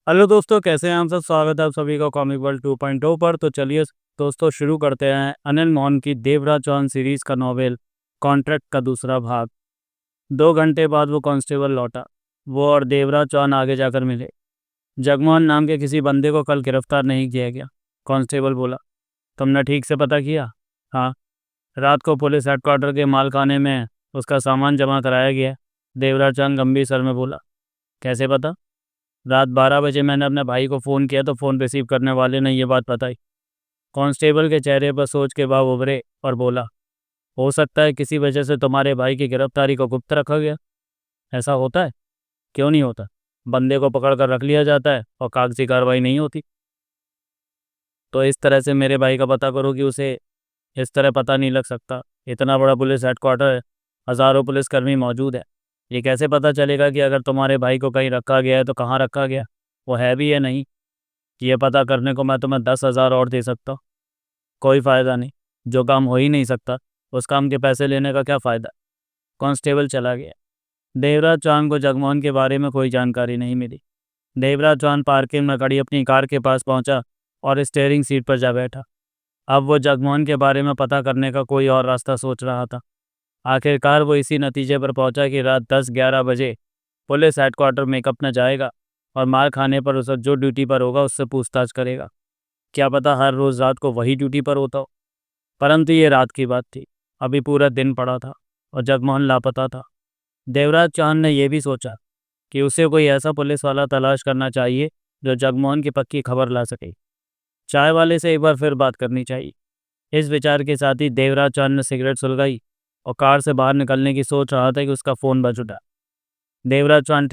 Hello दोस्तों, कैसे हैं आप सब। स्वागत है आप सभी का कॉमिक वर्ल्ड 2.0 पर। तो चलिए दोस्तों, शुरू करते हैं अनिल मोहन की देवराज चौहान सीरीज का नॉवेल कॉन्ट्रैक्ट का दूसरा भाग। 2 घंटे बाद वो कांस्टेबल लौटा। वो और देवराज चौहान आगे जाकर मिले। जगमोहन नाम के किसी बंदे को कल गिरफ्तार नहीं किया गया, कांस्टेबल बोला। तुमने ठीक से पता किया? हाँ, रात को पुलिस हेडक्वार्टर के मालखाने में उसका सामान जमा कराया गया। देवराज चौहान गंभीर स्वर में बोला। कैसे पता? रात 12 बजे मैंने अपने भाई को फ़ोन किया तो फ़ोन रिसीव करने वाले ने ये बात बताई। कांस्टेबल के चेहरे पर सोच के भाव उभरे और बोला, हो सकता है किसी वजह से तुम्हारे भाई की गिरफ्तारी को गुप्त रखा गया। ऐसा होता है? क्यों नहीं होता? बंदे को पकड़ कर रख लिया जाता है और कागजी कार्रवाई नहीं होती। तो इस तरह से मेरे भाई का पता करो कि उसे इस तरह पता नहीं लग सकता। इतना बड़ा पुलिस हेडक्वार्टर है, हज़ारों पुलिसकर्मी मौजूद है। ये कैसे पता चलेगा कि अगर तुम्हारे भाई को कहीं रखा गया है तो कहाँ रखा गया, वो है भी या नहीं? ये पता करने को मैं तुम्हें 10,000 और दे सकता हूँ। कोई फ़ायदा नहीं। जो काम हो ही नहीं सकता, उस काम के पैसे लेने का क्या फ़ायदा। कांस्टेबल चला गया। देवराज चौहान को जगमोहन के बारे में कोई जानकारी नहीं मिली। देवराज चौहान पार्किंग में खड़ी अपनी कार के पास पहुंचा और स्टीयरिंग सीट पर जा बैठा। अब वो जगमोहन के बारे में पता करने का कोई और रास्ता सोच रहा था। आखिरकार वो इसी नतीजे पर पहुंचा कि रात 10-11 बजे पुलिस हेडक्वार्टर मेकअप में जाएगा और मार खाने पर उसे जो ड्यूटी पर होगा उससे पूछताछ करेगा। क्या पता हर रोज़ रात को वही ड्यूटी पर होता हो। परंतु ये रात की बात थी। अभी पूरा दिन पड़ा था और जगमोहन लापता था। देवराज चौहान ने यह भी सोचा कि उसे कोई ऐसा पुलिस वाला तलाश करना चाहिए जो जगमोहन की पक्की खबर ला सके। चाय वाले से एक बार फिर बात करनी चाहिए। इस विचार के साथ ही देवराज चौहान ने सिगरेट सुलगाई और कार से बाहर निकलने की सोच रहा था कि उसका फ़ोन बज उठा। देवराज चौहान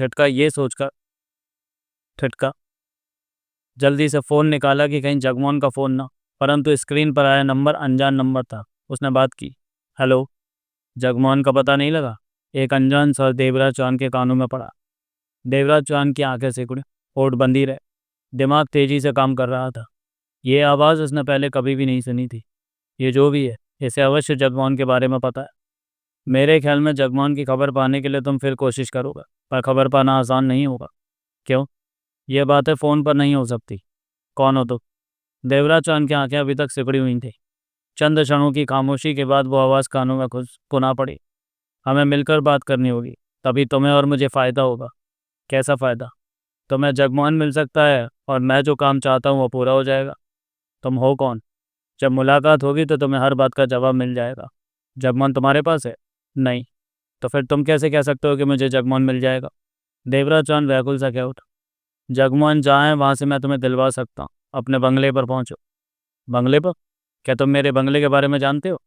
ठिठका जल्दी से फ़ोन निकाला कि कहीं जगमोहन का फ़ोन ना। परंतु स्क्रीन पर आया नंबर अनजान नंबर था। उसने बात की। हेलो, जगमोहन का पता नहीं लगा? एक अनजान स्वर देवराज चौहान के कानों में पड़ा। देवराज चौहान की आंखें सिकुड़ी, होठ बंदी रहे, दिमाग तेजी से काम कर रहा था। ये आवाज़ उसने पहले कभी भी नहीं सुनी थी। ये जो भी है, इसे अवश्य जगमोहन के बारे में पता है। मेरे ख्याल में जगमोहन की खबर पाने के लिए तुम फिर कोशिश करोगे, पर खबर पाना आसान नहीं होगा। क्यों? यह बातें फ़ोन पर नहीं हो सकती। कौन हो तुम? देवराज चौहान की आंखें अभी तक सिकुड़ी हुई थी। चंद क्षणों की खामोशी के बाद वो आवाज़ कानों में गुना पड़ी। हमें मिलकर बात करनी होगी, तभी तुम्हें और मुझे फ़ायदा होगा। कैसा फ़ायदा? तुम्हें जगमोहन मिल सकता है और मैं जो काम चाहता हूँ वो पूरा हो जाएगा। तुम हो कौन? जब मुलाकात होगी तो तुम्हें हर बात का जवाब मिल जाएगा। जगमोहन तुम्हारे पास है? नहीं। तो फिर तुम कैसे कह सकते हो कि मुझे जगमोहन मिल जाएगा? देवराज चौहान व्याकुल सा कह उठा। जगमोहन जहाँ है वहाँ से मैं तुम्हें दिलवा सकता हूँ। अपने बंगले पर पहुँचो। बंगले पर? क्या तुम मेरे बंगले के बारे में जानते हो?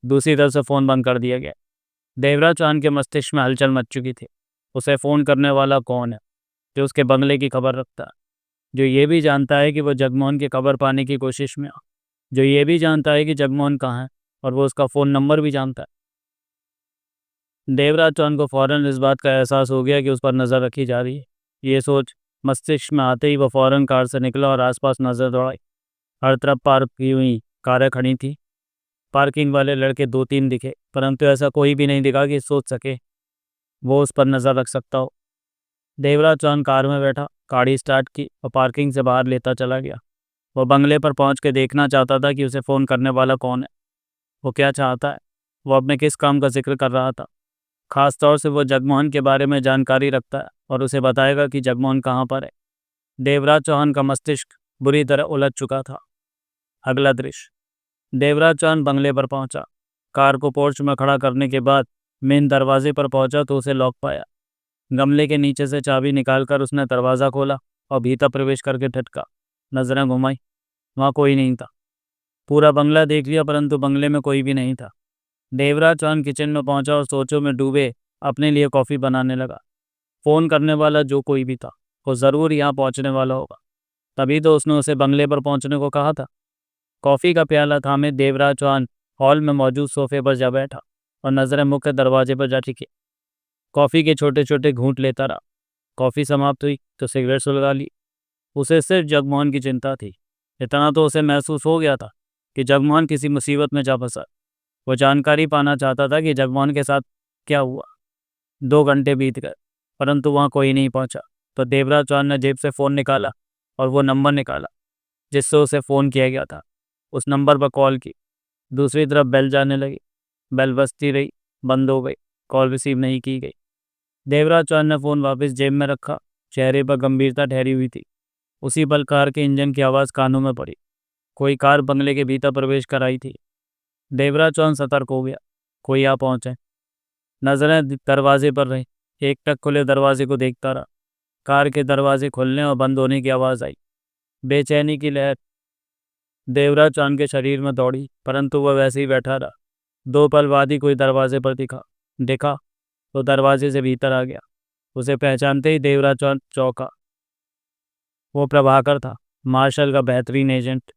दूसरी तरफ से फ़ोन बंद कर दिया गया। देवराज चौहान के मस्तिष्क में हलचल मच चुकी थी। उसे फ़ोन करने वाला कौन है जो उसके बंगले की खबर रखता है, जो ये भी जानता है कि वो जगमोहन की खबर पाने की कोशिश में, जो ये भी जानता है कि जगमोहन कहाँ है और वो उसका फ़ोन नंबर भी जानता है। देवराज चौहान को फ़ौरन इस बात का एहसास हो गया कि उस पर नज़र रखी जा रही है। ये सोच मस्तिष्क में आते ही वह फ़ौरन कार से निकला और आसपास नज़र दौड़ाई। हर तरफ पार्क की हुई कारें खड़ी थी। पार्किंग वाले लड़के 2-3 दिखे, परंतु ऐसा कोई भी नहीं दिखा कि सोच सके वो उस पर नज़र रख सकता हो। देवराज चौहान कार में बैठा, गाड़ी स्टार्ट की और पार्किंग से बाहर लेता चला गया। वो बंगले पर पहुंच के देखना चाहता था कि उसे फ़ोन करने वाला कौन है, वो क्या चाहता है, वो अपने किस काम का जिक्र कर रहा था। खास तौर से वो जगमोहन के बारे में जानकारी रखता है और उसे बताएगा कि जगमोहन कहाँ पर है। देवराज चौहान का मस्तिष्क बुरी तरह उलझ चुका था। अगला दृश्य। देवराज चौहान बंगले पर पहुंचा। कार को पोर्च में खड़ा करने के बाद मेन दरवाजे पर पहुंचा तो उसे लॉक पाया। गमले के नीचे से चाबी निकालकर उसने दरवाज़ा खोला और भीतर प्रवेश करके ठटका। नजरें घुमाई, वहाँ कोई नहीं था। पूरा बंगला देख लिया परंतु बंगले में कोई भी नहीं था। देवराज चौहान किचन में पहुंचा और सोचों में डूबे अपने लिए कॉफ़ी बनाने लगा। फ़ोन करने वाला जो कोई भी था वो ज़रूर यहाँ पहुंचने वाला होगा, तभी तो उसने उसे बंगले पर पहुंचने को कहा था। कॉफ़ी का प्याला थामे देवराज चौहान हॉल में मौजूद सोफे पर जा बैठा और नज़रें मुख्य दरवाजे पर जा टिकी। कॉफ़ी के छोटे छोटे घूंट लेता रहा। कॉफ़ी समाप्त हुई तो सिगरेट सुलगा ली। उसे सिर्फ जगमोहन की चिंता थी। इतना तो उसे महसूस हो गया था कि जगमोहन किसी मुसीबत में जा फंसा। वो जानकारी पाना चाहता था कि जगमोहन के साथ क्या हुआ। 2 घंटे बीत गए परंतु वहाँ कोई नहीं पहुँचा। तो देवराज चौहान ने जेब से फ़ोन निकाला और वो नंबर निकाला जिससे उसे फ़ोन किया गया था। उस नंबर पर कॉल की। दूसरी तरफ बेल जाने लगी। बेल बजती रही, बंद हो गई, कॉल रिसीव नहीं की गई। देवराज चौहान ने फ़ोन वापस जेब में रखा। चेहरे पर गंभीरता ठहरी हुई थी। उसी पल कार के इंजन की आवाज़ कानों में पड़ी। कोई कार बंगले के भीतर प्रवेश कर आई थी। देवराज चौहान सतर्क हो गया। कोई आ पहुंचे। नजरें दरवाजे पर रही। एक टक खुले दरवाजे को देखता रहा। कार के दरवाजे खुलने और बंद होने की आवाज़ आई। बेचैनी की लहर देवराज चौहान के शरीर में दौड़ी, परंतु वह वैसे ही बैठा रहा। 2 पल बाद ही कोई दरवाजे पर दिखा तो दरवाजे से भीतर आ गया। उसे पहचानते ही देवराज चौहान चौंका। वो प्रभाकर था, मार्शल का बेहतरीन एजेंट।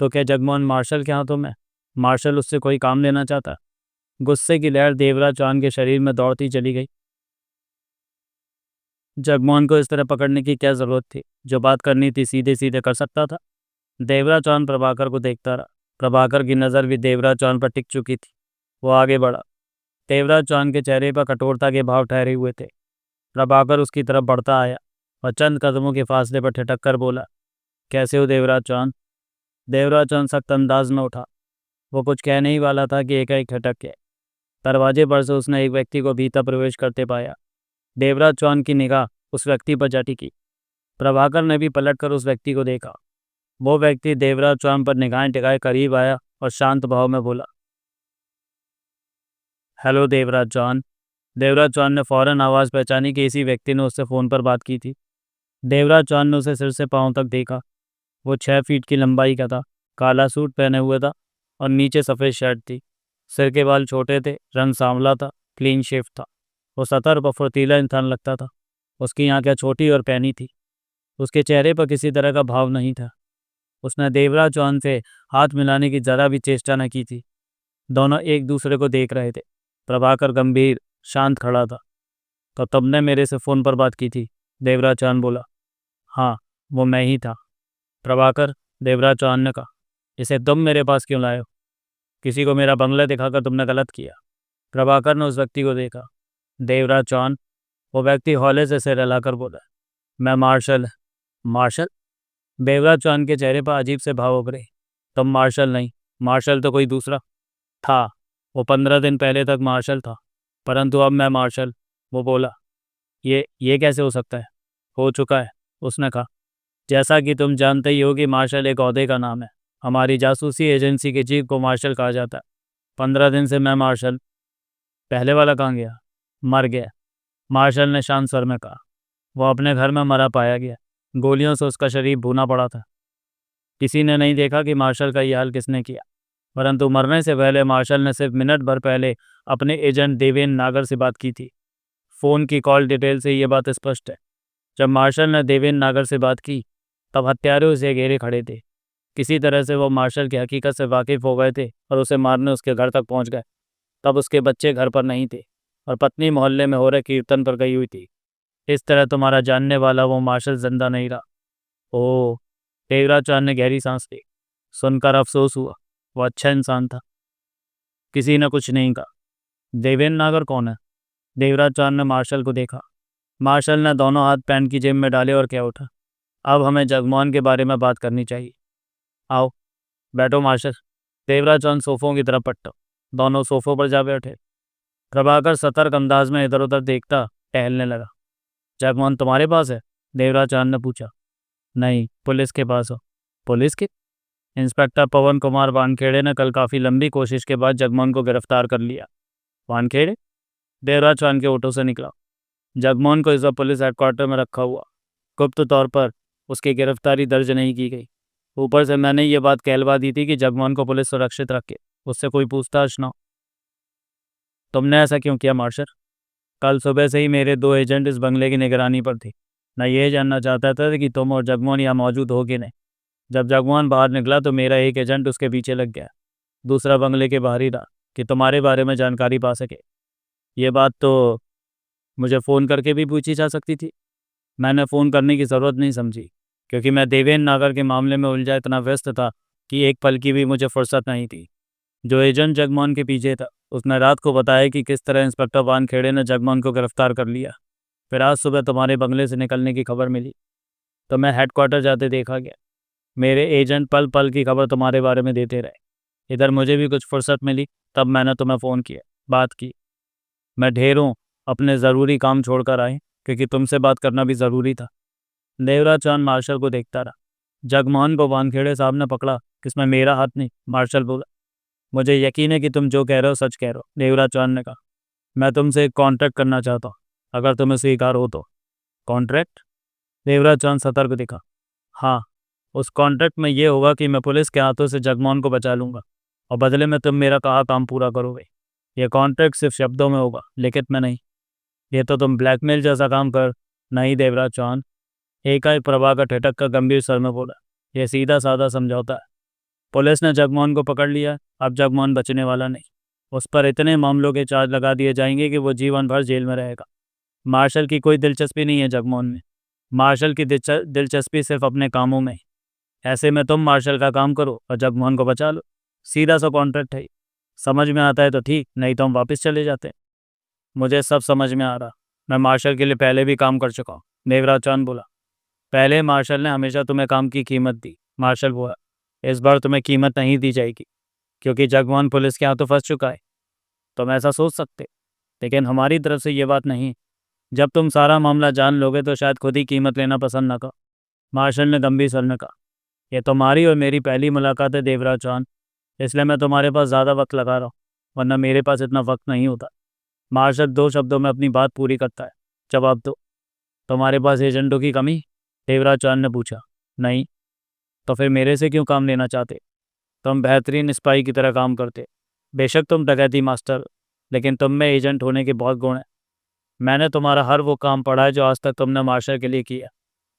तो क्या जगमोहन मार्शल के हाथों में? मार्शल उससे कोई काम लेना चाहता? गुस्से की लहर देवराज चौहान के शरीर में दौड़ती चली गई। जगमोहन को इस तरह पकड़ने की क्या ज़रूरत थी? जो बात करनी थी सीधे सीधे कर सकता था। देवराज चौहान प्रभाकर को देखता रहा। प्रभाकर की नज़र भी देवराज चौहान पर टिक चुकी थी। वो आगे बढ़ा। देवराज चौहान के चेहरे पर कठोरता के भाव ठहरे हुए थे। प्रभाकर उसकी तरफ बढ़ता आया और चंद कदमों के फासले पर ठिठक कर बोला, कैसे हो देवराज चौहान? देवराज चौहान सख्त अंदाज में उठा। वो कुछ कहने ही वाला था कि एकाएक ठिठक गया। दरवाजे पर से उसने एक व्यक्ति को भीतर प्रवेश करते पाया। देवराज चौहान की निगाह उस व्यक्ति पर जा टिकी। प्रभाकर ने भी पलटकर उस व्यक्ति को देखा। वो व्यक्ति देवराज चौहान पर निगाहें टिकाए करीब आया और शांत भाव में बोला, हेलो देवराज चौहान। देवराज चौहान ने फौरन आवाज़ पहचानी कि इसी व्यक्ति ने उससे फ़ोन पर बात की थी। देवराज चौहान ने उसे सिर से पांव तक देखा। वो 6 फीट की लंबाई का था, काला सूट पहने हुए था और नीचे सफ़ेद शर्ट थी। सिर के बाल छोटे थे, रंग सांवला था, क्लीन शेव था। वो सतर्क और फुर्तीला इंसान लगता था। उसकी आंखें छोटी और पैनी थी। उसके चेहरे पर किसी तरह का भाव नहीं था। उसने देवराज चौहान से हाथ मिलाने की ज़रा भी चेष्टा न की थी। दोनों एक दूसरे को देख रहे थे। प्रभाकर गंभीर शांत खड़ा था। तो तुमने मेरे से फ़ोन पर बात की थी? देवराज चौहान बोला। हाँ, वो मैं ही था। प्रभाकर, देवराज चौहान ने कहा, इसे तुम मेरे पास क्यों लाए हो? किसी को मेरा बंगला दिखाकर तुमने गलत किया। प्रभाकर ने उस व्यक्ति को देखा। देवराज चौहान। वो व्यक्ति हौले से सिर हिलाकर बोला, मैं मार्शल। मार्शल? देवराज चौहान के चेहरे पर अजीब से भाव उभरे। तुम मार्शल नहीं, मार्शल तो कोई दूसरा था। वो 15 दिन पहले तक मार्शल था, परंतु अब मैं मार्शल। वो बोला, ये कैसे हो सकता है? हो चुका है, उसने कहा। जैसा कि तुम जानते ही हो कि मार्शल एक ओहदे का नाम है। हमारी जासूसी एजेंसी के चीफ को मार्शल कहा जाता है। 15 दिन से मैं मार्शल। पहले वाला कहाँ गया? मर गया, मार्शल ने शांत स्वर में कहा। वो अपने घर में मरा पाया गया। गोलियों से उसका शरीर भूना पड़ा था। किसी ने नहीं देखा कि मार्शल का ये हाल किसने किया, परंतु मरने से पहले मार्शल ने सिर्फ मिनट भर पहले अपने एजेंट देवेंद्र नागर से बात की थी। फ़ोन की कॉल डिटेल से ये बात स्पष्ट है। जब मार्शल ने देवेंद्र नागर से बात की, तब हत्यारे उसे घेरे खड़े थे। किसी तरह से वो मार्शल की हकीकत से वाकिफ़ हो गए थे और उसे मारने उसके घर तक पहुंच गए। तब उसके बच्चे घर पर नहीं थे और पत्नी मोहल्ले में हो रहे कीर्तन पर गई हुई थी। इस तरह तुम्हारा जानने वाला वो मार्शल जिंदा नहीं रहा। ओह! देवराज चौहान ने गहरी सांस ली। सुनकर अफसोस हुआ। वो अच्छा इंसान था। किसी ने कुछ नहीं कहा। देवेंद्र नागर कौन है? देवराज चौहान ने मार्शल को देखा। मार्शल ने दोनों हाथ पैंट की जेब में डाले और कह उठा, अब हमें जगमोहन के बारे में बात करनी चाहिए। आओ, बैठो मार्शल। देवराज चौहान सोफों की तरफ पट्टा। दोनों सोफों पर जा बैठे। प्रभाकर सतर्क अंदाज में इधर उधर देखता टहलने लगा। जगमोहन तुम्हारे पास है? देवराज चौहान ने पूछा। नहीं, पुलिस के पास हो। पुलिस के? इंस्पेक्टर पवन कुमार वानखेड़े ने कल काफ़ी लंबी कोशिश के बाद जगमोहन को गिरफ्तार कर लिया। वानखेड़े? देवराज चौहान के ओठों से निकला। जगमोहन को इस वक्त पुलिस हेडक्वार्टर में रखा हुआ। गुप्त तौर पर उसकी गिरफ्तारी दर्ज नहीं की गई। ऊपर से मैंने ये बात कहलवा दी थी कि जगमोहन को पुलिस सुरक्षित रखे, उससे कोई पूछताछ ना हो। तुमने ऐसा क्यों किया मार्शल? कल सुबह से ही मेरे 2 एजेंट इस बंगले की निगरानी पर थे। मैं ये जानना चाहता था कि तुम और जगमोहन यहाँ मौजूद हो कि नहीं। जब जगमोहन बाहर निकला तो मेरा एक एजेंट उसके पीछे लग गया। दूसरा बंगले के बाहर ही रहा कि तुम्हारे बारे में जानकारी पा सके। ये बात तो मुझे फ़ोन करके भी पूछी जा सकती थी। मैंने फ़ोन करने की ज़रूरत नहीं समझी, क्योंकि मैं देवेंद्र नागर के मामले में उलझा इतना व्यस्त था कि एक पल की भी मुझे फुर्सत नहीं थी। जो एजेंट जगमोहन के पीछे था, उसने रात को बताया कि किस तरह इंस्पेक्टर वानखेड़े ने जगमोहन को गिरफ्तार कर लिया। फिर आज सुबह तुम्हारे बंगले से निकलने की खबर मिली तो मैं हेडक्वार्टर जाते देखा गया। मेरे एजेंट पल पल की खबर तुम्हारे बारे में देते रहे। इधर मुझे भी कुछ फुर्सत मिली तब मैंने तुम्हें फ़ोन किया, बात की। मैं ढेरों अपने ज़रूरी काम छोड़कर आए क्योंकि तुमसे बात करना भी ज़रूरी था। देवराज चांद मार्शल को देखता रहा। जगमोहन को वानखेड़े साहब ने पकड़ा, किसमें मेरा हाथ नहीं, मार्शल बोला। मुझे यकीन है कि तुम जो कह रहे हो सच कह रहे हो, देवराज चांद ने कहा। मैं तुमसे एक कॉन्ट्रैक्ट करना चाहता हूँ, अगर तुम्हें स्वीकार हो तो। कॉन्ट्रैक्ट? देवराज चांद सतर्क दिखा। हाँ, उस कॉन्ट्रैक्ट में ये होगा कि मैं पुलिस के हाथों से जगमोहन को बचा लूँगा और बदले में तुम मेरा कहा काम पूरा करोगे। ये कॉन्ट्रैक्ट सिर्फ शब्दों में होगा, लिखित में नहीं। ये तो तुम ब्लैकमेल जैसा काम कर। नहीं देवराज चौहान, एकाएक प्रभाकर ठिठक कर गंभीर स्वर में बोला। यह सीधा साधा समझौता है। पुलिस ने जगमोहन को पकड़ लिया, अब जगमोहन बचने वाला नहीं। उस पर इतने मामलों के चार्ज लगा दिए जाएंगे कि वो जीवन भर जेल में रहेगा। मार्शल की कोई दिलचस्पी नहीं है जगमोहन में। मार्शल की दिलचस्पी सिर्फ अपने कामों में है। ऐसे में तुम मार्शल का काम करो और जगमोहन को बचा लो। सीधा सा कॉन्ट्रैक्ट है ये। समझ में आता है तो ठीक, नहीं तो हम वापस चले जाते हैं। मुझे सब समझ में आ रहा। मैं मार्शल के लिए पहले भी काम कर चुका हूँ, देवराज चांद बोला। पहले मार्शल ने हमेशा तुम्हें काम की कीमत दी, मार्शल बोला। इस बार तुम्हें कीमत नहीं दी जाएगी क्योंकि जगमोहन पुलिस के हाथों फंस चुका है। तुम ऐसा सोच सकते, लेकिन हमारी तरफ से ये बात नहीं। जब तुम सारा मामला जान लोगे तो शायद खुद ही कीमत लेना पसंद न करो, मार्शल ने गंभीर स्वर में कहा। यह तुम्हारी और मेरी पहली मुलाकात है देवराज चौहान, इसलिए मैं तुम्हारे पास ज़्यादा वक्त लगा रहा हूँ, वरना मेरे पास इतना वक्त नहीं होता। मार्शल 2 शब्दों में अपनी बात पूरी करता है। जवाब दो। तुम्हारे पास एजेंटों की कमी? देवराज चौहान ने पूछा। नहीं। तो फिर मेरे से क्यों काम लेना चाहते? तुम बेहतरीन स्पाई की तरह काम करते। बेशक तुम डकैती मास्टर, लेकिन तुम में एजेंट होने के बहुत गुण हैं। मैंने तुम्हारा हर वो काम पढ़ा है जो आज तक तुमने मार्शल के लिए किया।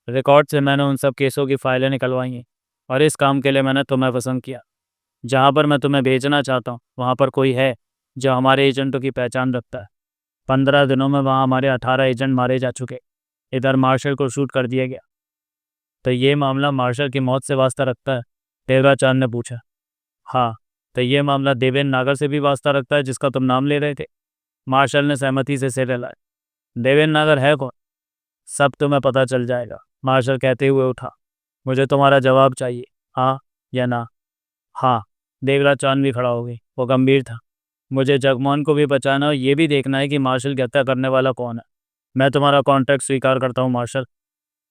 रिकॉर्ड से मैंने उन सब केसों की फाइलें निकलवाई हैं और इस काम के लिए मैंने तुम्हें पसंद किया। जहाँ पर मैं तुम्हें भेजना चाहता हूँ वहाँ पर कोई है जो हमारे एजेंटों की पहचान रखता है। 15 दिनों में वहाँ हमारे 18 एजेंट मारे जा चुके। इधर मार्शल को शूट कर दिया गया। तो ये मामला मार्शल की मौत से वास्ता रखता है? देवराज चांद ने पूछा। हाँ। तो ये मामला देवेंद्र नागर से भी वास्ता रखता है जिसका तुम नाम ले रहे थे? मार्शल ने सहमति से सिर हिलाया। देवेंद्र नागर है कौन? सब तुम्हें पता चल जाएगा, मार्शल कहते हुए उठा। मुझे तुम्हारा जवाब चाहिए, हाँ या ना। हाँ। देवराज चांद भी खड़ा हो गई। वो गंभीर था। मुझे जगमोहन को भी बचाना और ये भी देखना है कि मार्शल की हत्या करने वाला कौन है। मैं तुम्हारा कॉन्ट्रैक्ट स्वीकार करता हूँ मार्शल।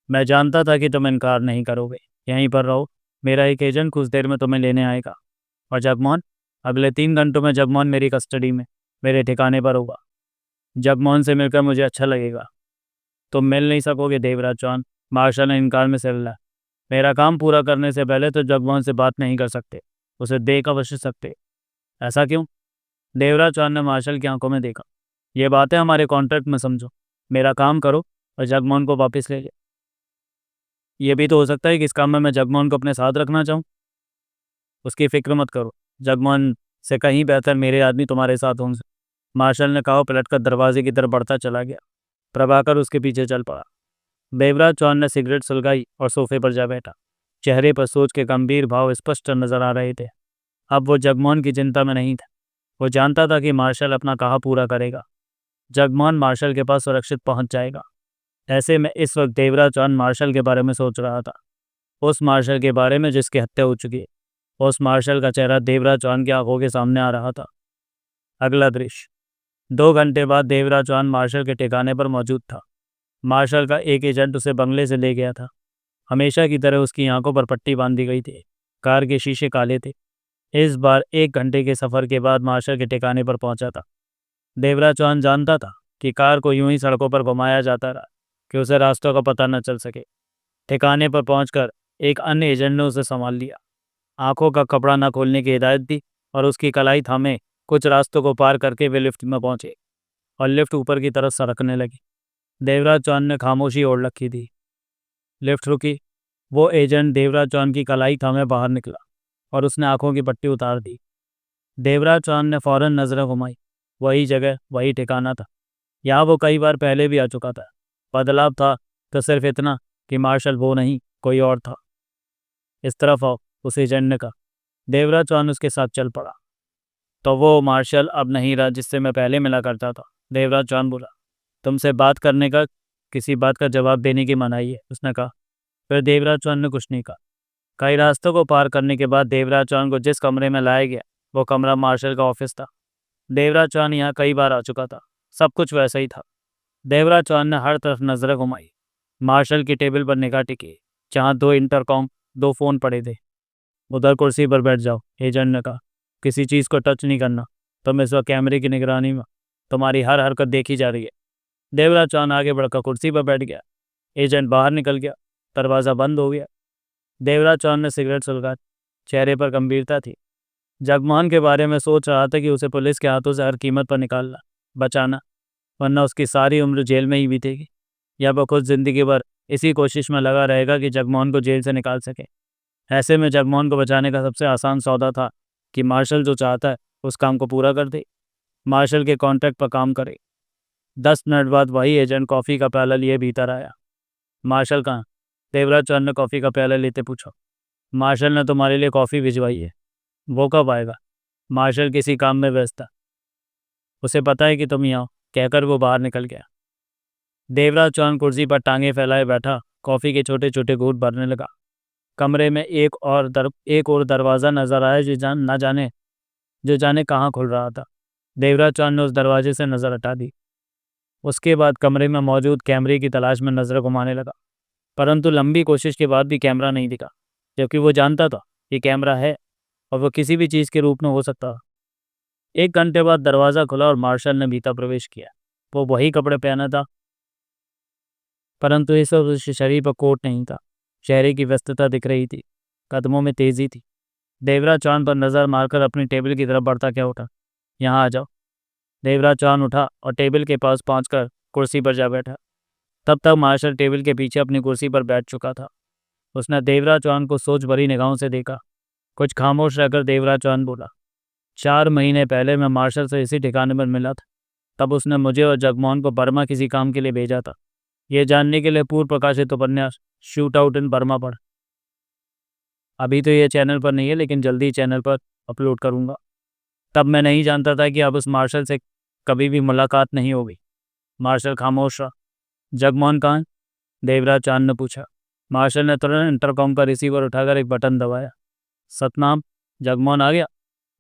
मैं जानता था कि तुम इनकार नहीं करोगे। यहीं पर रहो, मेरा एक एजेंट कुछ देर में तुम्हें लेने आएगा। और जगमोहन? अगले 3 घंटों में जगमोहन मेरी कस्टडी में, मेरे ठिकाने पर होगा। जगमोहन से मिलकर मुझे अच्छा लगेगा। तुम मिल नहीं सकोगे देवराज चौहान, मार्शल ने इनकार में सिर हिलाया। मेरा काम पूरा करने से पहले तो जगमोहन से बात नहीं कर सकते, उसे देख अवश्य सकते। ऐसा क्यों? देवराज चौहान ने मार्शल की आंखों में देखा। ये बातें हमारे कॉन्ट्रैक्ट में समझो। मेरा काम करो और जगमोहन को वापस ले जाओ। ये भी तो हो सकता है कि इस काम में मैं जगमोहन को अपने साथ रखना चाहूँ। उसकी फिक्र मत करो, जगमोहन से कहीं बेहतर मेरे आदमी तुम्हारे साथ होंगे, मार्शल ने कहा। पलटकर दरवाजे की तरफ बढ़ता चला गया। प्रभाकर उसके पीछे चल पड़ा। देवराज चौहान ने सिगरेट सुलगाई और सोफे पर जा बैठा। चेहरे पर सोच के गंभीर भाव स्पष्ट नजर आ रहे थे। अब वो जगमोहन की चिंता में नहीं था। वो जानता था कि मार्शल अपना कहा पूरा करेगा। जगमोहन मार्शल के पास सुरक्षित पहुंच जाएगा। ऐसे में इस वक्त देवराज चौहान मार्शल के बारे में सोच रहा था, उस मार्शल के बारे में जिसकी हत्या हो चुकी है। उस मार्शल का चेहरा देवराज चौहान की आंखों के सामने आ रहा था। अगला दृश्य। 2 घंटे बाद देवराज चौहान मार्शल के ठिकाने पर मौजूद था। मार्शल का एक एजेंट उसे बंगले से ले गया था। हमेशा की तरह उसकी आंखों पर पट्टी बांधी गई थी। कार के शीशे काले थे। इस बार 1 घंटे के सफ़र के बाद मार्शल के ठिकाने पर पहुंचा था। देवराज चौहान जानता था कि कार को यूं ही सड़कों पर घुमाया जाता रहा कि उसे रास्तों का पता न चल सके। ठिकाने पर पहुंचकर एक अन्य एजेंट ने उसे संभाल लिया। आंखों का कपड़ा न खोलने की हिदायत दी और उसकी कलाई थामे कुछ रास्तों को पार करके वे लिफ्ट में पहुंचे और लिफ्ट ऊपर की तरफ सरकने लगी। देवराज चौहान ने खामोशी ओढ़ रखी थी। लिफ्ट रुकी। वो एजेंट देवराज चौहान की कलाई थामे बाहर निकला और उसने आंखों की पट्टी उतार दी। देवराज चौहान ने फौरन नजरें घुमाई। वही जगह, वही ठिकाना था। यहाँ वो कई बार पहले भी आ चुका था। बदलाव था तो सिर्फ इतना कि मार्शल वो नहीं, कोई और था। इस तरफ आओ, उस एजेंट ने कहा। देवराज चौहान उसके साथ चल पड़ा। तो वो मार्शल अब नहीं रहा जिससे मैं पहले मिला करता था, देवराज चौहान बोला। तुमसे बात करने का किसी बात का जवाब देने की मनाही है, उसने कहा। फिर देवराज चौहान ने कुछ नहीं कहा। कई रास्तों को पार करने के बाद देवराज चौहान को जिस कमरे में लाया गया वो कमरा मार्शल का ऑफिस था। देवराज चौहान यहाँ कई बार आ चुका था, सब कुछ वैसा ही था। देवराज चौहान ने हर तरफ नजरें घुमाई। मार्शल की टेबल पर निगाह टिकी, जहाँ 2 इंटरकॉम 2 फ़ोन पड़े थे। उधर कुर्सी पर बैठ जाओ, एजेंट ने कहा। किसी चीज़ को टच नहीं करना, तुम इस वक्त कैमरे की निगरानी में, तुम्हारी हर हरकत देखी जा रही है। देवराज चौहान आगे बढ़कर कुर्सी पर बैठ गया। एजेंट बाहर निकल गया, दरवाज़ा बंद हो गया। देवराज चौहान ने सिगरेट सुलगाई, चेहरे पर गंभीरता थी। जगमोहन के बारे में सोच रहा था कि उसे पुलिस के हाथों से हर कीमत पर निकालना, बचाना, वरना उसकी सारी उम्र जेल में ही बीतेगी, या वह खुद ज़िंदगी भर इसी कोशिश में लगा रहेगा कि जगमोहन को जेल से निकाल सके। ऐसे में जगमोहन को बचाने का सबसे आसान सौदा था कि मार्शल जो चाहता है उस काम को पूरा कर दे, मार्शल के कॉन्ट्रैक्ट पर काम करे। 10 मिनट बाद वही एजेंट कॉफ़ी का प्याला लिए भीतर आया। मार्शल कहाँ? देवराज चौहान ने कॉफ़ी का प्याला लेते पूछा। मार्शल ने तुम्हारे लिए कॉफ़ी भिजवाई है। वो कब आएगा? मार्शल किसी काम में व्यस्त था, उसे पता है कि तुम यहाँ, कहकर वो बाहर निकल गया। देवराज चौहान कुर्सी पर टांगे फैलाए बैठा कॉफ़ी के छोटे छोटे घूंट भरने लगा। कमरे में एक और दरवाज़ा नजर आया जो जाने कहाँ खुल रहा था। देवराज चौहान ने उस दरवाजे से नज़र हटा दी। उसके बाद कमरे में मौजूद कैमरे की तलाश में नज़र घुमाने लगा, परंतु लंबी कोशिश के बाद भी कैमरा नहीं दिखा, जबकि वो जानता था कि कैमरा है और वो किसी भी चीज़ के रूप में हो सकता था। 1 घंटे बाद दरवाज़ा खुला और मार्शल ने भीतर प्रवेश किया। वो वही कपड़े पहना था, परंतु इस वक्त उसके शरीर पर कोट नहीं था। चेहरे की व्यस्तता दिख रही थी, कदमों में तेज़ी थी। देवराज चौहान पर नज़र मारकर अपनी टेबल की तरफ बढ़ता क्या उठा। यहाँ आ जाओ। देवराज चौहान उठा और टेबल के पास पहुंचकर कुर्सी पर जा बैठा। तब तक मार्शल टेबल के पीछे अपनी कुर्सी पर बैठ चुका था। उसने देवराज चौहान को सोच भरी निगाहों से देखा। कुछ खामोश रहकर देवराज चौहान बोला, 4 महीने पहले मैं मार्शल से इसी ठिकाने पर मिला था। तब उसने मुझे और जगमोहन को बर्मा किसी काम के लिए भेजा था, ये जानने के लिए पूर्व प्रकाशित उपन्यास शूट आउट इन बर्मा पढ़। अभी तो ये चैनल पर नहीं है, लेकिन जल्दी चैनल पर अपलोड करूँगा। तब मैं नहीं जानता था कि अब उस मार्शल से कभी भी मुलाकात नहीं होगी। मार्शल खामोश रहा। जगमोहन कहाँ? देवराज चौहान ने पूछा। मार्शल ने तुरंत इंटरकॉम का रिसीवर उठाकर एक बटन दबाया। सतनाम, जगमोहन आ गया।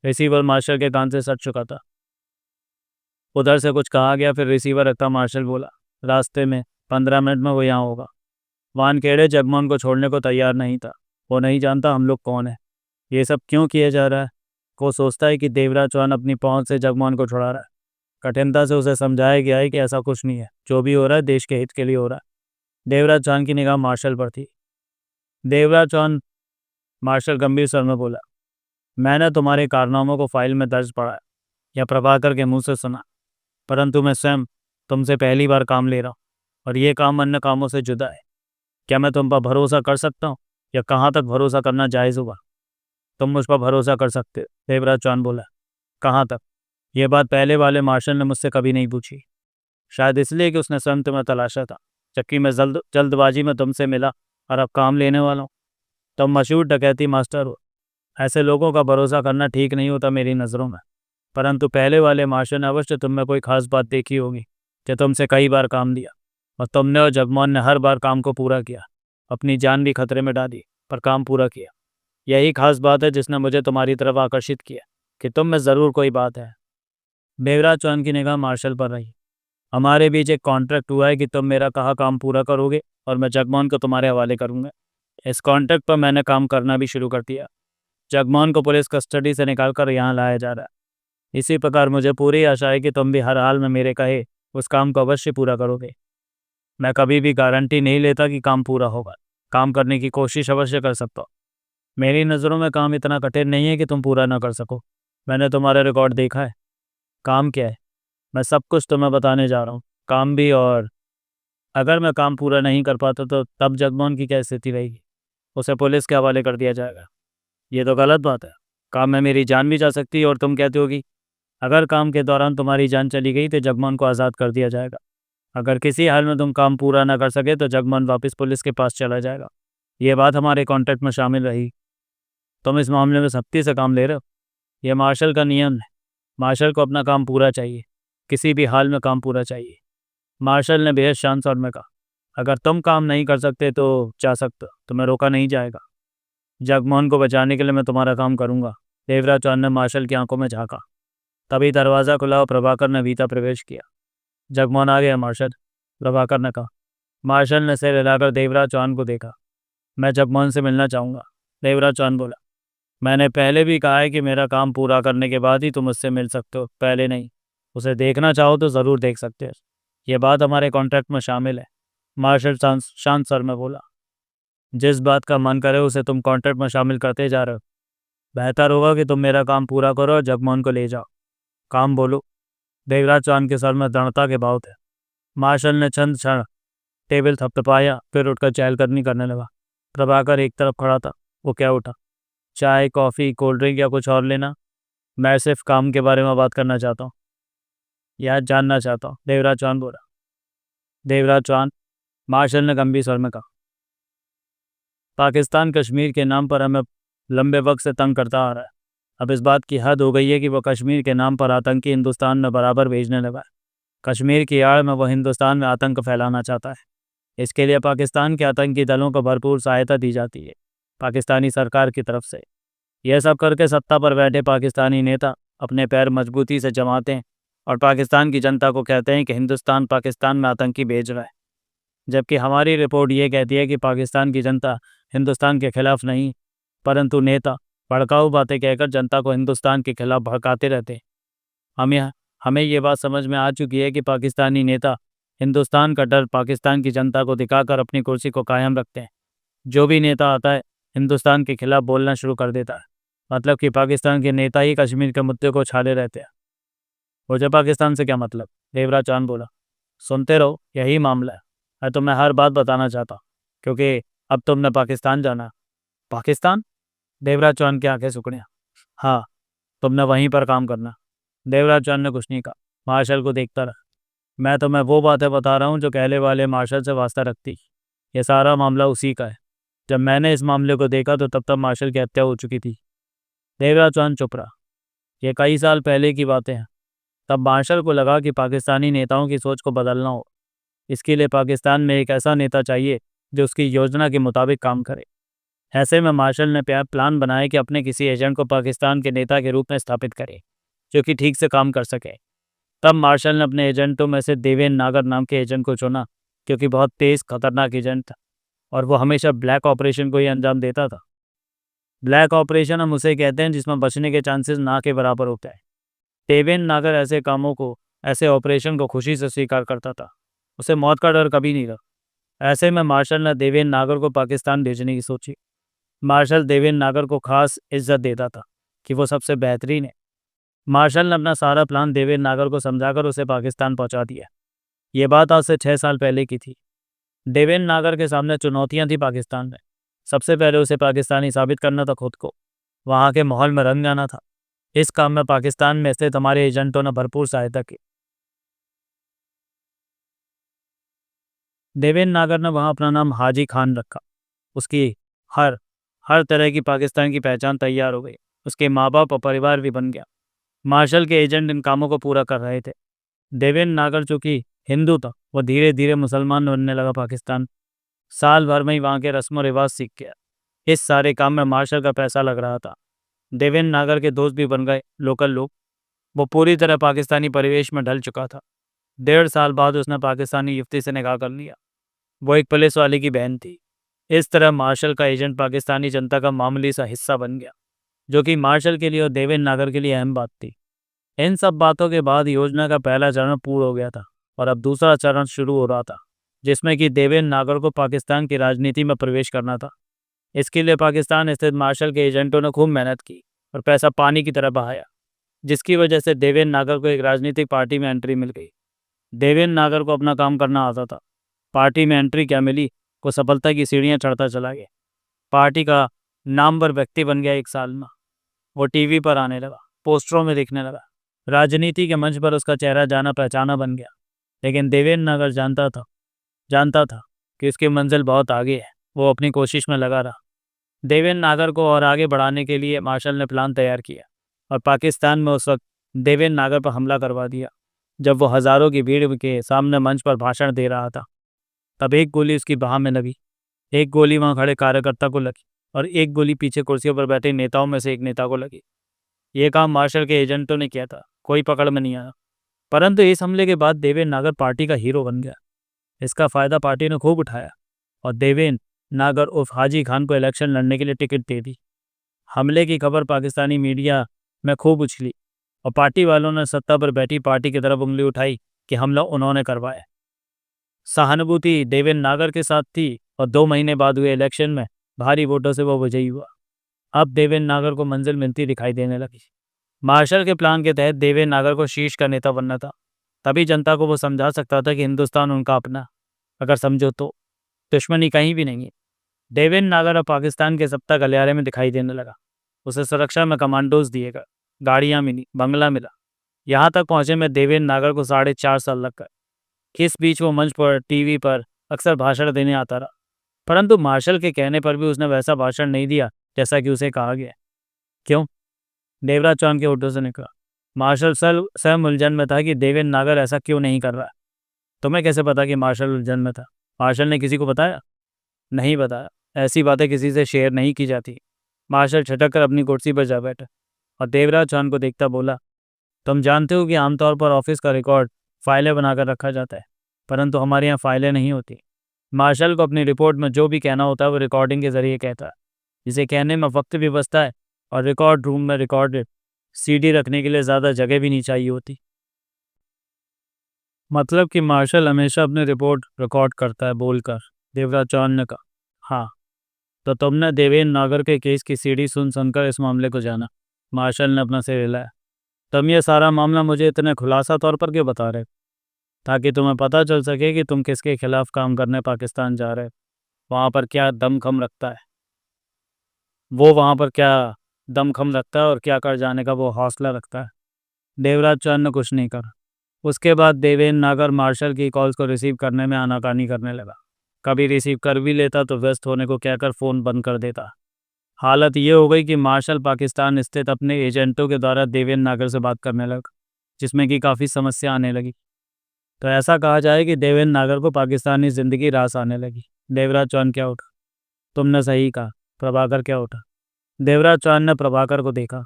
रिसीवर मार्शल के कान से सट चुका था। उधर से कुछ कहा गया, फिर रिसीवर रखता मार्शल बोला, रास्ते में 15 मिनट में वो यहाँ होगा। वानखेड़े जगमोहन को छोड़ने को तैयार नहीं था। वो नहीं जानता हम लोग कौन है, ये सब क्यों किया जा रहा है। वो सोचता है कि देवराज चौहान अपनी पहुंच से जगमोहन को छुड़ा रहा है। कठिनता से उसे समझाया गया है कि ऐसा कुछ नहीं है, जो भी हो रहा है देश के हित के लिए हो रहा है। देवराज चौहान की निगाह मार्शल पर थी। देवराज चौहान, मार्शल गंभीर स्वर में बोला, मैंने तुम्हारे कारनामों को फाइल में दर्ज पढ़ा है या प्रभाकर के मुंह से सुना, परंतु मैं स्वयं तुमसे पहली बार काम ले रहा हूँ और ये काम अन्य कामों से जुदा है। क्या मैं तुम पर भरोसा कर सकता हूँ, या कहाँ तक भरोसा करना जायज़ होगा? तुम मुझ पर भरोसा कर सकते हो, देवराज चौहान बोला। कहाँ तक? ये बात पहले वाले मार्शल ने मुझसे कभी नहीं पूछी, शायद इसलिए कि उसने स्वयं तुम्हें तलाशा था, जबकि मैं जल्दबाजी में तुमसे मिला और अब काम लेने वाला हूँ। तुम मशहूर डकैती मास्टर हो, ऐसे लोगों का भरोसा करना ठीक नहीं होता मेरी नज़रों में। परंतु पहले वाले मार्शल ने अवश्य तुम में कोई खास बात देखी होगी जो तुमसे कई बार काम दिया, और तुमने और जगमोहन ने हर बार काम को पूरा किया, अपनी जान भी खतरे में डाली, पर काम पूरा किया। यही खास बात है जिसने मुझे तुम्हारी तरफ आकर्षित किया कि तुम में ज़रूर कोई बात है। देवराज चौहान की निगाह मार्शल पर रही। हमारे बीच एक कॉन्ट्रैक्ट हुआ है कि तुम मेरा कहा काम पूरा करोगे और मैं जगमोहन को तुम्हारे हवाले करूँगा। इस कॉन्ट्रैक्ट पर मैंने काम करना भी शुरू कर दिया। जगमोहन को पुलिस कस्टडी से निकालकर यहाँ लाया जा रहा है। इसी प्रकार मुझे पूरी आशा है कि तुम भी हर हाल में मेरे कहे उस काम को अवश्य पूरा करोगे। मैं कभी भी गारंटी नहीं लेता कि काम पूरा होगा, काम करने की कोशिश अवश्य कर सकता हूँ। मेरी नज़रों में काम इतना कठिन नहीं है कि तुम पूरा ना कर सको। मैंने तुम्हारा रिकॉर्ड देखा है। काम क्या है, मैं सब कुछ तुम्हें बताने जा रहा हूँ, काम भी। और अगर मैं काम पूरा नहीं कर पाता तो तब जगमोहन की क्या स्थिति रहेगी? उसे पुलिस के हवाले कर दिया जाएगा। ये तो गलत बात है। काम में मेरी जान भी जा सकती है, और तुम कहते हो कि अगर काम के दौरान तुम्हारी जान चली गई तो जगमोहन को आज़ाद कर दिया जाएगा। अगर किसी हाल में तुम काम पूरा ना कर सके तो जगमोहन वापस पुलिस के पास चला जाएगा। ये बात हमारे कॉन्ट्रैक्ट में शामिल रही। तुम इस मामले में सख्ती से काम ले रहे हो। यह मार्शल का नियम है। मार्शल को अपना काम पूरा चाहिए, किसी भी हाल में काम पूरा चाहिए। मार्शल ने बेहद शांत स्वर में कहा। अगर तुम काम नहीं कर सकते तो जा सकते हो, तुम्हें रोका नहीं जाएगा। जगमोहन को बचाने के लिए मैं तुम्हारा काम करूंगा। देवराज चौहान ने मार्शल की आंखों में झांका। तभी दरवाज़ा खुला और प्रभाकर ने भीतर प्रवेश किया। जगमोहन आ गया मार्शल, प्रभाकर ने कहा। मार्शल ने सिर हिलाकर देवराज चौहान को देखा। मैं जगमोहन से मिलना चाहूँगा, देवराज चौहान बोला। मैंने पहले भी कहा है कि मेरा काम पूरा करने के बाद ही तुम उससे मिल सकते हो, पहले नहीं। उसे देखना चाहो तो ज़रूर देख सकते हो, यह बात हमारे कॉन्ट्रैक्ट में शामिल है। मार्शल शांत स्वर में बोला। जिस बात का मन करे उसे तुम कॉन्ट्रैक्ट में शामिल करते जा रहे हो। बेहतर होगा कि तुम मेरा काम पूरा करो और जगमोहन को ले जाओ। काम बोलो। देवराज चौहान के सर में दृढ़ता के भाव थे। मार्शल ने चंद क्षण टेबल थपथपाया, फिर उठकर चहलकदमी करने लगा। प्रभाकर एक तरफ खड़ा था। वो क्या उठा? चाय, कॉफ़ी, कोल्ड ड्रिंक या कुछ और लेना? मैं सिर्फ काम के बारे में बात करना चाहता हूँ, या जानना चाहता हूँ, देवराज चौहान बोला। देवराज चौहान, मार्शल ने गंभीर स्वर में कहा। पाकिस्तान कश्मीर के नाम पर हमें लंबे वक्त से तंग करता आ रहा है। अब इस बात की हद हो गई है कि वह कश्मीर के नाम पर आतंकी हिंदुस्तान में बराबर भेजने लगा है। कश्मीर की आड़ में वह हिंदुस्तान में आतंक फैलाना चाहता है। इसके लिए पाकिस्तान के आतंकी दलों को भरपूर सहायता दी जाती है पाकिस्तानी सरकार की तरफ से। यह सब करके सत्ता पर बैठे पाकिस्तानी नेता अपने पैर मजबूती से जमाते हैं और पाकिस्तान की जनता को कहते हैं कि हिंदुस्तान पाकिस्तान में आतंकी भेज रहा है, जबकि हमारी रिपोर्ट ये कहती है कि पाकिस्तान की जनता हिंदुस्तान के खिलाफ नहीं, परंतु नेता भड़काऊ बातें कहकर जनता को हिंदुस्तान के खिलाफ भड़काते रहते हैं। हमें ये बात समझ में आ चुकी है कि पाकिस्तानी नेता हिंदुस्तान का डर पाकिस्तान की जनता को दिखाकर अपनी कुर्सी को कायम रखते हैं। जो भी नेता आता है हिंदुस्तान के खिलाफ बोलना शुरू कर देता है, मतलब कि पाकिस्तान के नेता ही कश्मीर के मुद्दे को छाले रहते हैं। मुझे पाकिस्तान से क्या मतलब? देवराज चौहान बोला। सुनते रहो, यही मामला है। मैं तुम्हें हर बात बताना चाहता हूँ, क्योंकि अब तुमने पाकिस्तान जाना। पाकिस्तान? देवराज चौहान की आंखें सुकड़ियाँ। हाँ, तुमने वहीं पर काम करना। देवराज चौहान ने कुछ नहीं कहा, मार्शल को देखता रहा। मैं तुम्हें वो बातें बता रहा हूँ जो कहले वाले मार्शल से वास्ता रखती। ये सारा मामला उसी का है। जब मैंने इस मामले को देखा तो तब तक मार्शल की हत्या हो चुकी थी। देवराज चौहान चुप रहा। ये कई साल पहले की बातें हैं। तब मार्शल को लगा कि पाकिस्तानी नेताओं की सोच को बदलना हो। इसके लिए पाकिस्तान में एक ऐसा नेता चाहिए जो उसकी योजना के मुताबिक काम करे। ऐसे में मार्शल ने प्लान बनाया कि अपने किसी एजेंट को पाकिस्तान के नेता के रूप में स्थापित करे, जो कि ठीक से काम कर सके। तब मार्शल ने अपने एजेंटों में से देवेंद्र नागर नाम के एजेंट को चुना, क्योंकि बहुत तेज़ खतरनाक एजेंट था और वो हमेशा ब्लैक ऑपरेशन को ही अंजाम देता था। ब्लैक ऑपरेशन हम उसे कहते हैं जिसमें बचने के चांसेस ना के बराबर होता है। देवेंद्र नागर ऐसे कामों को, ऐसे ऑपरेशन को खुशी से स्वीकार करता था। उसे मौत का डर कभी नहीं रहा। ऐसे में मार्शल ने देवेंद्र नागर को पाकिस्तान भेजने की सोची। मार्शल देवेंद्र नागर को खास इज्जत देता था कि वो सबसे बेहतरीन है। मार्शल ने अपना सारा प्लान देवेंद्र नागर को समझाकर उसे पाकिस्तान पहुंचा दिया। ये बात आज से 6 साल पहले की थी। देवेंद्र नागर के सामने चुनौतियां थी पाकिस्तान में। सबसे पहले उसे पाकिस्तानी साबित करना था खुद को, वहाँ के माहौल में रंग जाना था। इस काम में पाकिस्तान में स्थित हमारे एजेंटों ने भरपूर सहायता की। देवेंद्र नागर ने वहाँ अपना नाम हाजी खान रखा। उसकी हर हर तरह की पाकिस्तान की पहचान तैयार हो गई। उसके माँ बाप और परिवार भी बन गया। मार्शल के एजेंट इन कामों को पूरा कर रहे थे। देवेंद्र नागर चूँकि हिंदू था, वो धीरे धीरे मुसलमान बनने लगा। पाकिस्तान साल भर में ही वहाँ के रस्म और रिवाज सीख गया। इस सारे काम में मार्शल का पैसा लग रहा था। देवेंद्र नागर के दोस्त भी बन गए लोकल लोग। वो पूरी तरह पाकिस्तानी परिवेश में ढल चुका था। 1.5 साल बाद उसने पाकिस्तानी युवती से निकाह कर लिया। वो एक पुलिस वाले की बहन थी। इस तरह मार्शल का एजेंट पाकिस्तानी जनता का मामूली सा हिस्सा बन गया, जो कि मार्शल के लिए और देवेंद्र नागर के लिए अहम बात थी। इन सब बातों के बाद योजना का पहला चरण पूर्ण हो गया था और अब दूसरा चरण शुरू हो रहा था, जिसमें कि देवेंद्र नागर को पाकिस्तान की राजनीति में प्रवेश करना था। इसके लिए पाकिस्तान स्थित मार्शल के एजेंटों ने खूब मेहनत की और पैसा पानी की तरह बहाया, जिसकी वजह से देवेंद्र नागर को एक राजनीतिक पार्टी में एंट्री मिल गई। देवेंद्र नागर को अपना काम करना आता था। पार्टी में एंट्री क्या मिली, को सफलता की सीढ़ियाँ चढ़ता चला गया। पार्टी का नामवर व्यक्ति बन गया। 1 साल में वो टीवी पर आने लगा, पोस्टरों में दिखने लगा। राजनीति के मंच पर उसका चेहरा जाना पहचाना बन गया। लेकिन देवेंद्र नागर जानता था कि उसकी मंजिल बहुत आगे है। वो अपनी कोशिश में लगा रहा। देवेंद्र नागर को और आगे बढ़ाने के लिए मार्शल ने प्लान तैयार किया और पाकिस्तान में उस वक्त देवेंद्र नागर पर हमला करवा दिया। जब वो हज़ारों की भीड़ के सामने मंच पर भाषण दे रहा था, अब एक गोली उसकी बाह में लगी, एक गोली वहाँ खड़े कार्यकर्ता को लगी और एक गोली पीछे कुर्सियों पर बैठे नेताओं में से एक नेता को लगी। ये काम मार्शल के एजेंटों ने किया था, कोई पकड़ में नहीं आया। परंतु इस हमले के बाद देवेंद्र नागर पार्टी का हीरो बन गया। इसका फायदा पार्टी ने खूब उठाया और देवेंद्र नागर उर्फ हाजी खान को इलेक्शन लड़ने के लिए टिकट दे दी। हमले की खबर पाकिस्तानी मीडिया में खूब उछली और पार्टी वालों ने सत्ता पर बैठी पार्टी की तरफ उंगली उठाई कि हमला उन्होंने करवाया। सहानुभूति देवेंद्र नागर के साथ थी और 2 महीने बाद हुए इलेक्शन में भारी वोटों से वो विजयी हुआ। अब देवेंद्र नागर को मंजिल मिलती दिखाई देने लगी। मार्शल के प्लान के तहत देवेंद्र नागर को शीर्ष का नेता बनना था, तभी जनता को वो समझा सकता था कि हिंदुस्तान उनका अपना, अगर समझो तो दुश्मनी कहीं भी नहीं है। देवेंद्र नागर अब पाकिस्तान के सत्ता गलियारे में दिखाई देने लगा। उसे सुरक्षा में कमांडोज दिए गए, गाड़ियाँ मिली, बंगला मिला। यहाँ तक पहुँचे में देवेंद्र नागर को 4.5 साल लग गए। इस बीच वो मंच पर, टीवी पर अक्सर भाषण देने आता रहा, परंतु मार्शल के कहने पर भी उसने वैसा भाषण नहीं दिया जैसा कि उसे कहा गया। क्यों? देवराज चौहान के होठों से निकला। मार्शल स्वयं उलझन में था कि देवेंद्र नागर ऐसा क्यों नहीं कर रहा। तुम्हें कैसे पता कि मार्शल उलझन में था? मार्शल ने किसी को बताया? नहीं बताया। ऐसी बातें किसी से शेयर नहीं की जाती। मार्शल छटक कर अपनी कुर्सी पर जा बैठा और देवराज चौहान को देखता बोला, तुम जानते हो कि आमतौर पर ऑफिस का रिकॉर्ड फाइलें बनाकर रखा जाता है, परंतु हमारे यहाँ फाइलें नहीं होती। मार्शल को अपनी रिपोर्ट में जो भी कहना होता है वो रिकॉर्डिंग के जरिए कहता है, जिसे कहने में वक्त भी बचता है और रिकॉर्ड रूम में रिकॉर्डेड सीडी रखने के लिए ज़्यादा जगह भी नहीं चाहिए होती। मतलब कि मार्शल हमेशा अपनी रिपोर्ट रिकॉर्ड करता है बोलकर, देवराज चौहान ने कहा। हाँ, तो तुमने देवेंद्र नागर के केस की सीडी सुनकर इस मामले को जाना? मार्शल ने अपना सिर हिलाया। तुम ये सारा मामला मुझे इतने खुलासा तौर पर क्यों बता रहे हो? ताकि तुम्हें पता चल सके कि तुम किसके खिलाफ काम करने पाकिस्तान जा रहे हो, वहाँ पर क्या दमखम रखता है, वो वहाँ पर क्या दमखम रखता है और क्या कर जाने का वो हौसला रखता है। देवराज चौहान ने कुछ नहीं कहा। उसके बाद देवेंद्र नागर मार्शल की कॉल्स को रिसीव करने में आनाकानी करने लगा। कभी रिसीव कर भी लेता तो व्यस्त होने को कहकर फ़ोन बंद कर देता। हालत ये हो गई कि मार्शल पाकिस्तान स्थित अपने एजेंटों के द्वारा देवेंद्र नागर से बात करने लगा, जिसमें कि काफ़ी समस्या आने लगी। तो ऐसा कहा जाए कि देवेंद्र नागर को पाकिस्तानी ज़िंदगी रास आने लगी। देवराज चौहान क्या उठा? तुमने सही कहा। प्रभाकर क्या उठा? देवराज चौहान ने प्रभाकर को देखा।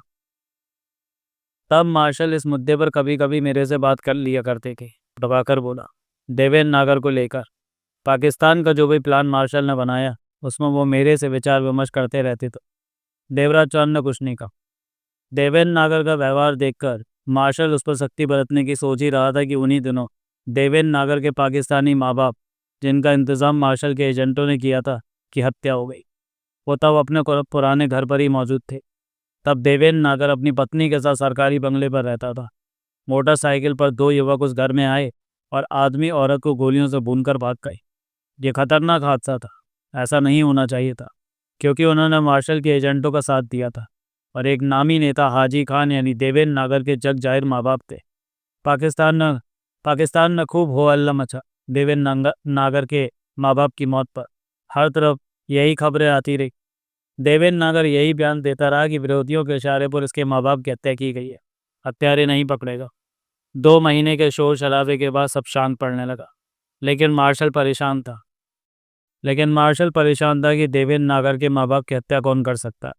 तब मार्शल इस मुद्दे पर कभी कभी मेरे से बात कर लिया करते थे, प्रभाकर बोला। देवेंद्र नागर को लेकर पाकिस्तान का जो भी प्लान मार्शल ने बनाया उसमें वो मेरे से विचार विमर्श करते रहते थे। देवराज चौहान ने कुछ नहीं कहा। देवेंद्र नागर का व्यवहार देखकर मार्शल उस पर सख्ती बरतने की सोच ही रहा था कि उन्हीं दिनों देवेंद्र नागर के पाकिस्तानी माँ बाप, जिनका इंतज़ाम मार्शल के एजेंटों ने किया था, की हत्या हो गई। वो तब अपने पुराने घर पर ही मौजूद थे। तब देवेंद्र नागर अपनी पत्नी के साथ सरकारी बंगले पर रहता था। मोटरसाइकिल पर 2 युवक उस घर में आए और आदमी औरत को गोलियों से भूनकर भाग गए। ये खतरनाक हादसा था। ऐसा नहीं होना चाहिए था, क्योंकि उन्होंने मार्शल के एजेंटों का साथ दिया था और एक नामी नेता हाजी खान यानी देवेंद्र नागर के जग जाहिर माँ बाप थे। पाकिस्तान में खूब हो हल्ला मचा देवेंद्र नागर के माँ बाप की मौत पर। हर तरफ यही खबरें आती रही। देवेंद्र नागर यही बयान देता रहा कि विरोधियों के इशारे पर इसके माँ बाप की हत्या की गई है, हत्यारे नहीं पकड़ेगा। 2 महीने के शोर शराबे के बाद सब शांत पड़ने लगा, लेकिन मार्शल परेशान था कि देवेंद्र नागर के माँ बाप की हत्या कौन कर सकता है।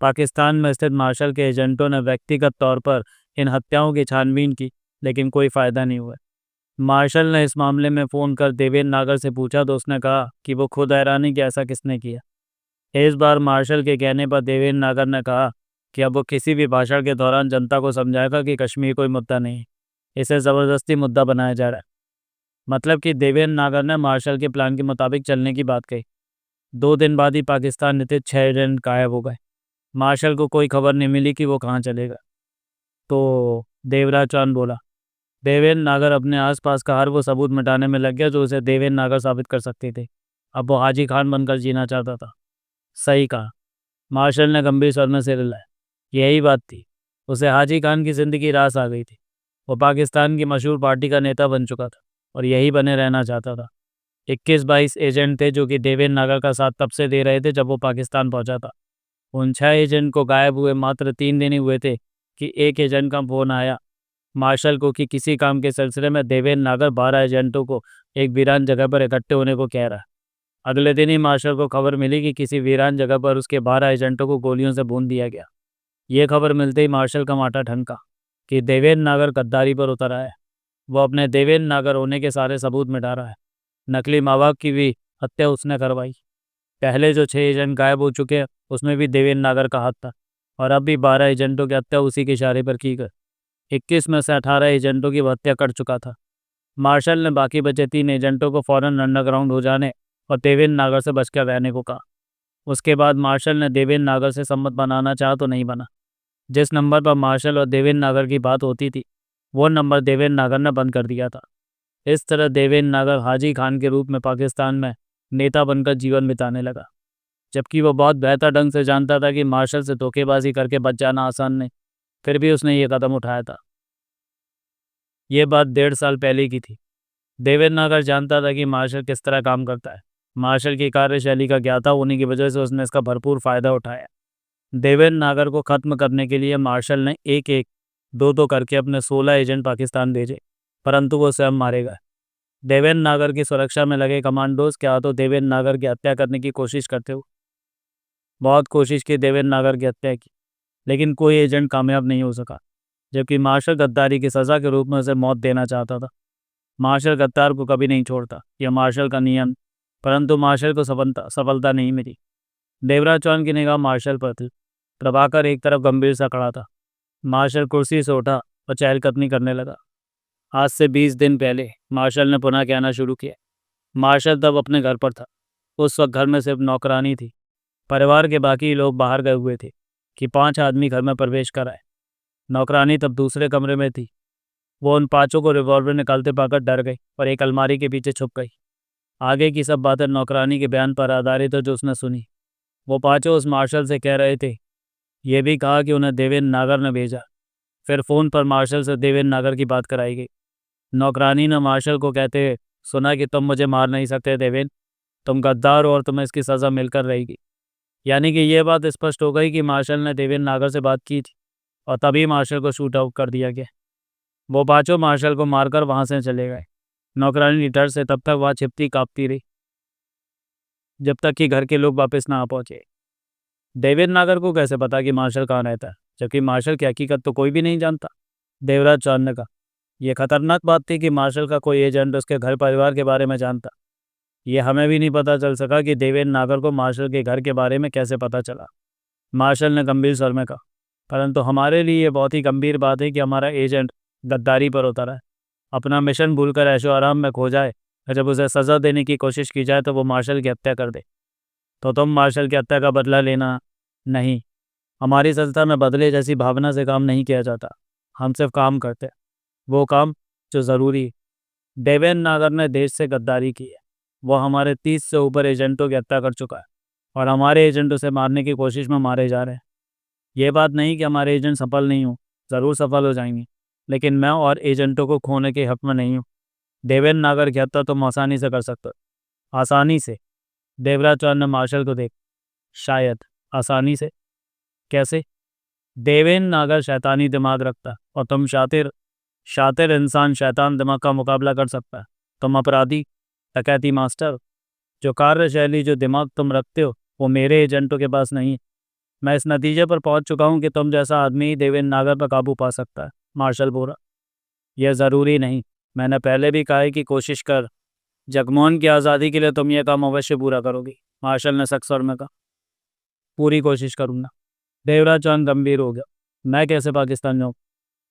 पाकिस्तान में स्थित मार्शल के एजेंटों ने व्यक्तिगत तौर पर इन हत्याओं की छानबीन की, लेकिन कोई फ़ायदा नहीं हुआ। मार्शल ने इस मामले में फ़ोन कर देवेंद्र नागर से पूछा तो उसने कहा कि वो खुद हैरानी कि ऐसा किसने किया। इस बार मार्शल के कहने पर देवेंद्र नागर ने कहा कि अब वो किसी भी भाषण के दौरान जनता को समझाएगा कि कश्मीर कोई मुद्दा नहीं है, इसे ज़बरदस्ती मुद्दा बनाया जा रहा है। मतलब कि देवेंद्र नागर ने मार्शल के प्लान के मुताबिक चलने की बात कही। 2 दिन बाद ही पाकिस्तान स्थित 6 एजेंट गायब हो गए। मार्शल को कोई खबर नहीं मिली कि वो कहाँ चलेगा। तो देवराज चौहान बोला, देवेंद्र नागर अपने आसपास का हर वो सबूत मिटाने में लग गया जो उसे देवेंद्र नागर साबित कर सकते थे। अब वो हाजी खान बनकर जीना चाहता था। सही कहा। मार्शल ने गंभीर स्वर में सिर हिलाया। यही बात थी। उसे हाजी खान की ज़िंदगी रास आ गई थी। वो पाकिस्तान की मशहूर पार्टी का नेता बन चुका था और यही बने रहना चाहता था। 21-22 एजेंट थे जो कि देवेंद्र नागर का साथ तब से दे रहे थे जब वो पाकिस्तान पहुंचा था। उन 6 एजेंट को गायब हुए मात्र 3 दिन ही हुए थे कि एक एजेंट का फ़ोन आया मार्शल को कि किसी काम के सिलसिले में देवेंद्र नागर 12 एजेंटों को एक वीरान जगह पर इकट्ठे होने को कह रहा है। अगले दिन ही मार्शल को खबर मिली कि किसी वीरान जगह पर उसके 12 एजेंटों को गोलियों से भून दिया गया। ये खबर मिलते ही मार्शल का माथा ठनका कि देवेंद्र नागर गद्दारी पर उतर आया है। वो अपने देवेंद्र नागर होने के सारे सबूत मिटा रहा है। नकली माँ बाप की भी हत्या उसने करवाई। पहले जो 6 एजेंट गायब हो चुके हैं उसमें भी देवेंद्र नागर का हाथ था, और अब भी 12 एजेंटों की हत्या उसी के इशारे पर की गई। 21 में से 18 एजेंटों की हत्या कर चुका था। मार्शल ने बाकी बचे 3 एजेंटों को फौरन अंडरग्राउंड हो जाने और देवेंद्र नागर से बचकर रहने को कहा। उसके बाद मार्शल ने देवेंद्र नागर से संबंध बनाना चाहा तो नहीं बना। जिस नंबर पर मार्शल और देवेंद्र नागर की बात होती थी वो नंबर देवेंद्र नागर ने बंद कर दिया था। इस तरह देवेंद्र नागर हाजी खान के रूप में पाकिस्तान में नेता बनकर जीवन बिताने लगा, जबकि वो बहुत बेहतर ढंग से जानता था कि मार्शल से धोखेबाजी करके बच जाना आसान नहीं। फिर भी उसने ये कदम उठाया था। ये बात 1.5 साल पहले की थी। देवेंद्र नागर जानता था कि मार्शल किस तरह काम करता है। मार्शल की कार्यशैली का ज्ञाता होने की वजह से उसने इसका भरपूर फायदा उठाया। देवेंद्र नागर को खत्म करने के लिए मार्शल ने एक एक दो दो करके अपने 16 एजेंट पाकिस्तान भेजे, परंतु वो स्वयं मारे गए। देवेंद्र नागर की सुरक्षा में लगे कमांडोज के हाथों देवेंद्र नागर की हत्या करने की कोशिश करते हुए बहुत कोशिश की देवेंद्र नागर की हत्या की, लेकिन कोई एजेंट कामयाब नहीं हो सका, जबकि मार्शल गद्दारी की सज़ा के रूप में उसे मौत देना चाहता था। मार्शल गद्दार को कभी नहीं छोड़ता, यह मार्शल का नियम, परंतु मार्शल को सफलता नहीं मिली। देवराज चौहान की निगाह मार्शल पर थी। प्रभाकर एक तरफ गंभीर सा खड़ा था। मार्शल कुर्सी से उठा और चहलकदमी करने लगा। आज से 20 दिन पहले मार्शल ने पुनः कहना शुरू किया। मार्शल तब अपने घर पर था। उस वक्त घर में सिर्फ नौकरानी थी। परिवार के बाकी लोग बाहर गए हुए थे कि 5 आदमी घर में प्रवेश कर आए। नौकरानी तब दूसरे कमरे में थी। वो उन 5 को रिवॉल्वर निकालते पाकर डर गई और एक अलमारी के पीछे छुप गई। आगे की सब बातें नौकरानी के बयान पर आधारित है जो उसने सुनी। वो 5 उस मार्शल से कह रहे थे। ये भी कहा कि उन्हें देवेंद्र नागर ने भेजा। फिर फ़ोन पर मार्शल से देवेंद्र नागर की बात कराई गई। नौकरानी ने मार्शल को कहते सुना कि तुम मुझे मार नहीं सकते देवेंद्र, तुम गद्दार हो और तुम्हें इसकी सज़ा मिलकर रहेगी। यानी कि ये बात स्पष्ट हो गई कि मार्शल ने देवेंद्र नागर से बात की थी और तभी मार्शल को शूट आउट कर दिया गया। वो 5 मार्शल को मारकर वहाँ से चले गए। नौकरानी डर से तब तक वहाँ छिपती काँपती रही जब तक कि घर के लोग वापस ना आ पहुँचे। देवेंद्र नागर को कैसे पता कि मार्शल कहाँ रहता है, जबकि मार्शल की हकीकत तो कोई भी नहीं जानता। देवराज चौहान ने कहा। यह खतरनाक बात थी कि मार्शल का कोई एजेंट उसके घर परिवार के बारे में जानता। ये हमें भी नहीं पता चल सका कि देवेंद्र नागर को मार्शल के घर के बारे में कैसे पता चला। मार्शल ने गंभीर स्वर में कहा, परंतु हमारे लिए ये बहुत ही गंभीर बात है कि हमारा एजेंट गद्दारी पर उतरा है। अपना मिशन भूलकर ऐशो आराम में खो जाए और जब उसे सज़ा देने की कोशिश की जाए तो वो मार्शल की हत्या कर दे। तो तुम मार्शल की हत्या का बदला लेना नहीं। हमारी संस्था में बदले जैसी भावना से काम नहीं किया जाता। हम सिर्फ काम करते हैं, वो काम जो ज़रूरी है। देवेंद्र नागर ने देश से गद्दारी की है। वो हमारे 30 से ऊपर एजेंटों की हत्या कर चुका है और हमारे एजेंट उसे मारने की कोशिश में मारे जा रहे हैं। ये बात नहीं कि हमारे एजेंट सफल नहीं हो, ज़रूर सफल हो जाएंगे, लेकिन मैं और एजेंटों को खोने के हक में नहीं हूँ। देवेंद्र नागर की हत्या तुम आसानी से कर सकते हो। आसानी से? देवराज चौहान ने मार्शल को देख। शायद। आसानी से? कैसे? देवेंद्र नागर शैतानी दिमाग रखता है और तुम शातिर शातिर इंसान शैतान दिमाग का मुकाबला कर सकता है। तुम अपराधी, डकैती मास्टर। जो कार्यशैली, जो दिमाग तुम रखते हो वो मेरे एजेंटों के पास नहीं है। मैं इस नतीजे पर पहुंच चुका हूं कि तुम जैसा आदमी ही देवेंद्र नागर पर काबू पा सकता है। मार्शल बोला। यह ज़रूरी नहीं। मैंने पहले भी कहा है कि कोशिश कर। जगमोहन की आज़ादी के लिए तुम यह काम अवश्य पूरा करोगी, मार्शल ने सख्त स्वर में कहा। पूरी कोशिश करूँगा। देवराज चौहान गंभीर हो गया। मैं कैसे पाकिस्तान जाऊँ?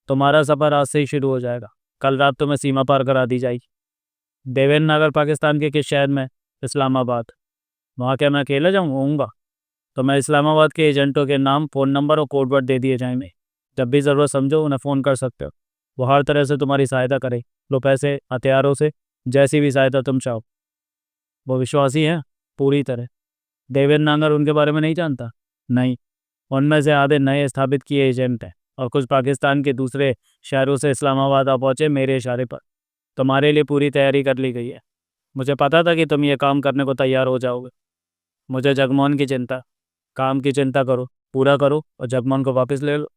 तुम्हारा सफ़र आज से ही शुरू हो जाएगा। कल रात तुम्हें सीमा पार करा दी जाएगी। देवेंद्र नागर पाकिस्तान के किस शहर में? इस्लामाबाद। वहाँ क्या मैं अकेला जाऊँगा? तो मैं इस्लामाबाद के एजेंटों के नाम, फ़ोन नंबर और कोड वर्ड दे दिए जाएंगे। जब भी ज़रूरत समझो उन्हें फ़ोन कर सकते हो। वो हर तरह से तुम्हारी सहायता करे, लो पैसे, हथियारों से, जैसी भी सहायता तुम चाहो। वो विश्वासी हैं? पूरी तरह। देवेंद्र नागर उनके बारे में नहीं जानता? नहीं। उनमें से आधे नए स्थापित किए एजेंट हैं और कुछ पाकिस्तान के दूसरे शहरों से इस्लामाबाद आ पहुँचे मेरे इशारे पर। तुम्हारे लिए पूरी तैयारी कर ली गई है। मुझे पता था कि तुम ये काम करने को तैयार हो जाओगे। मुझे जगमोहन की चिंता। काम की चिंता करो, पूरा करो और जगमोहन को वापस ले लो।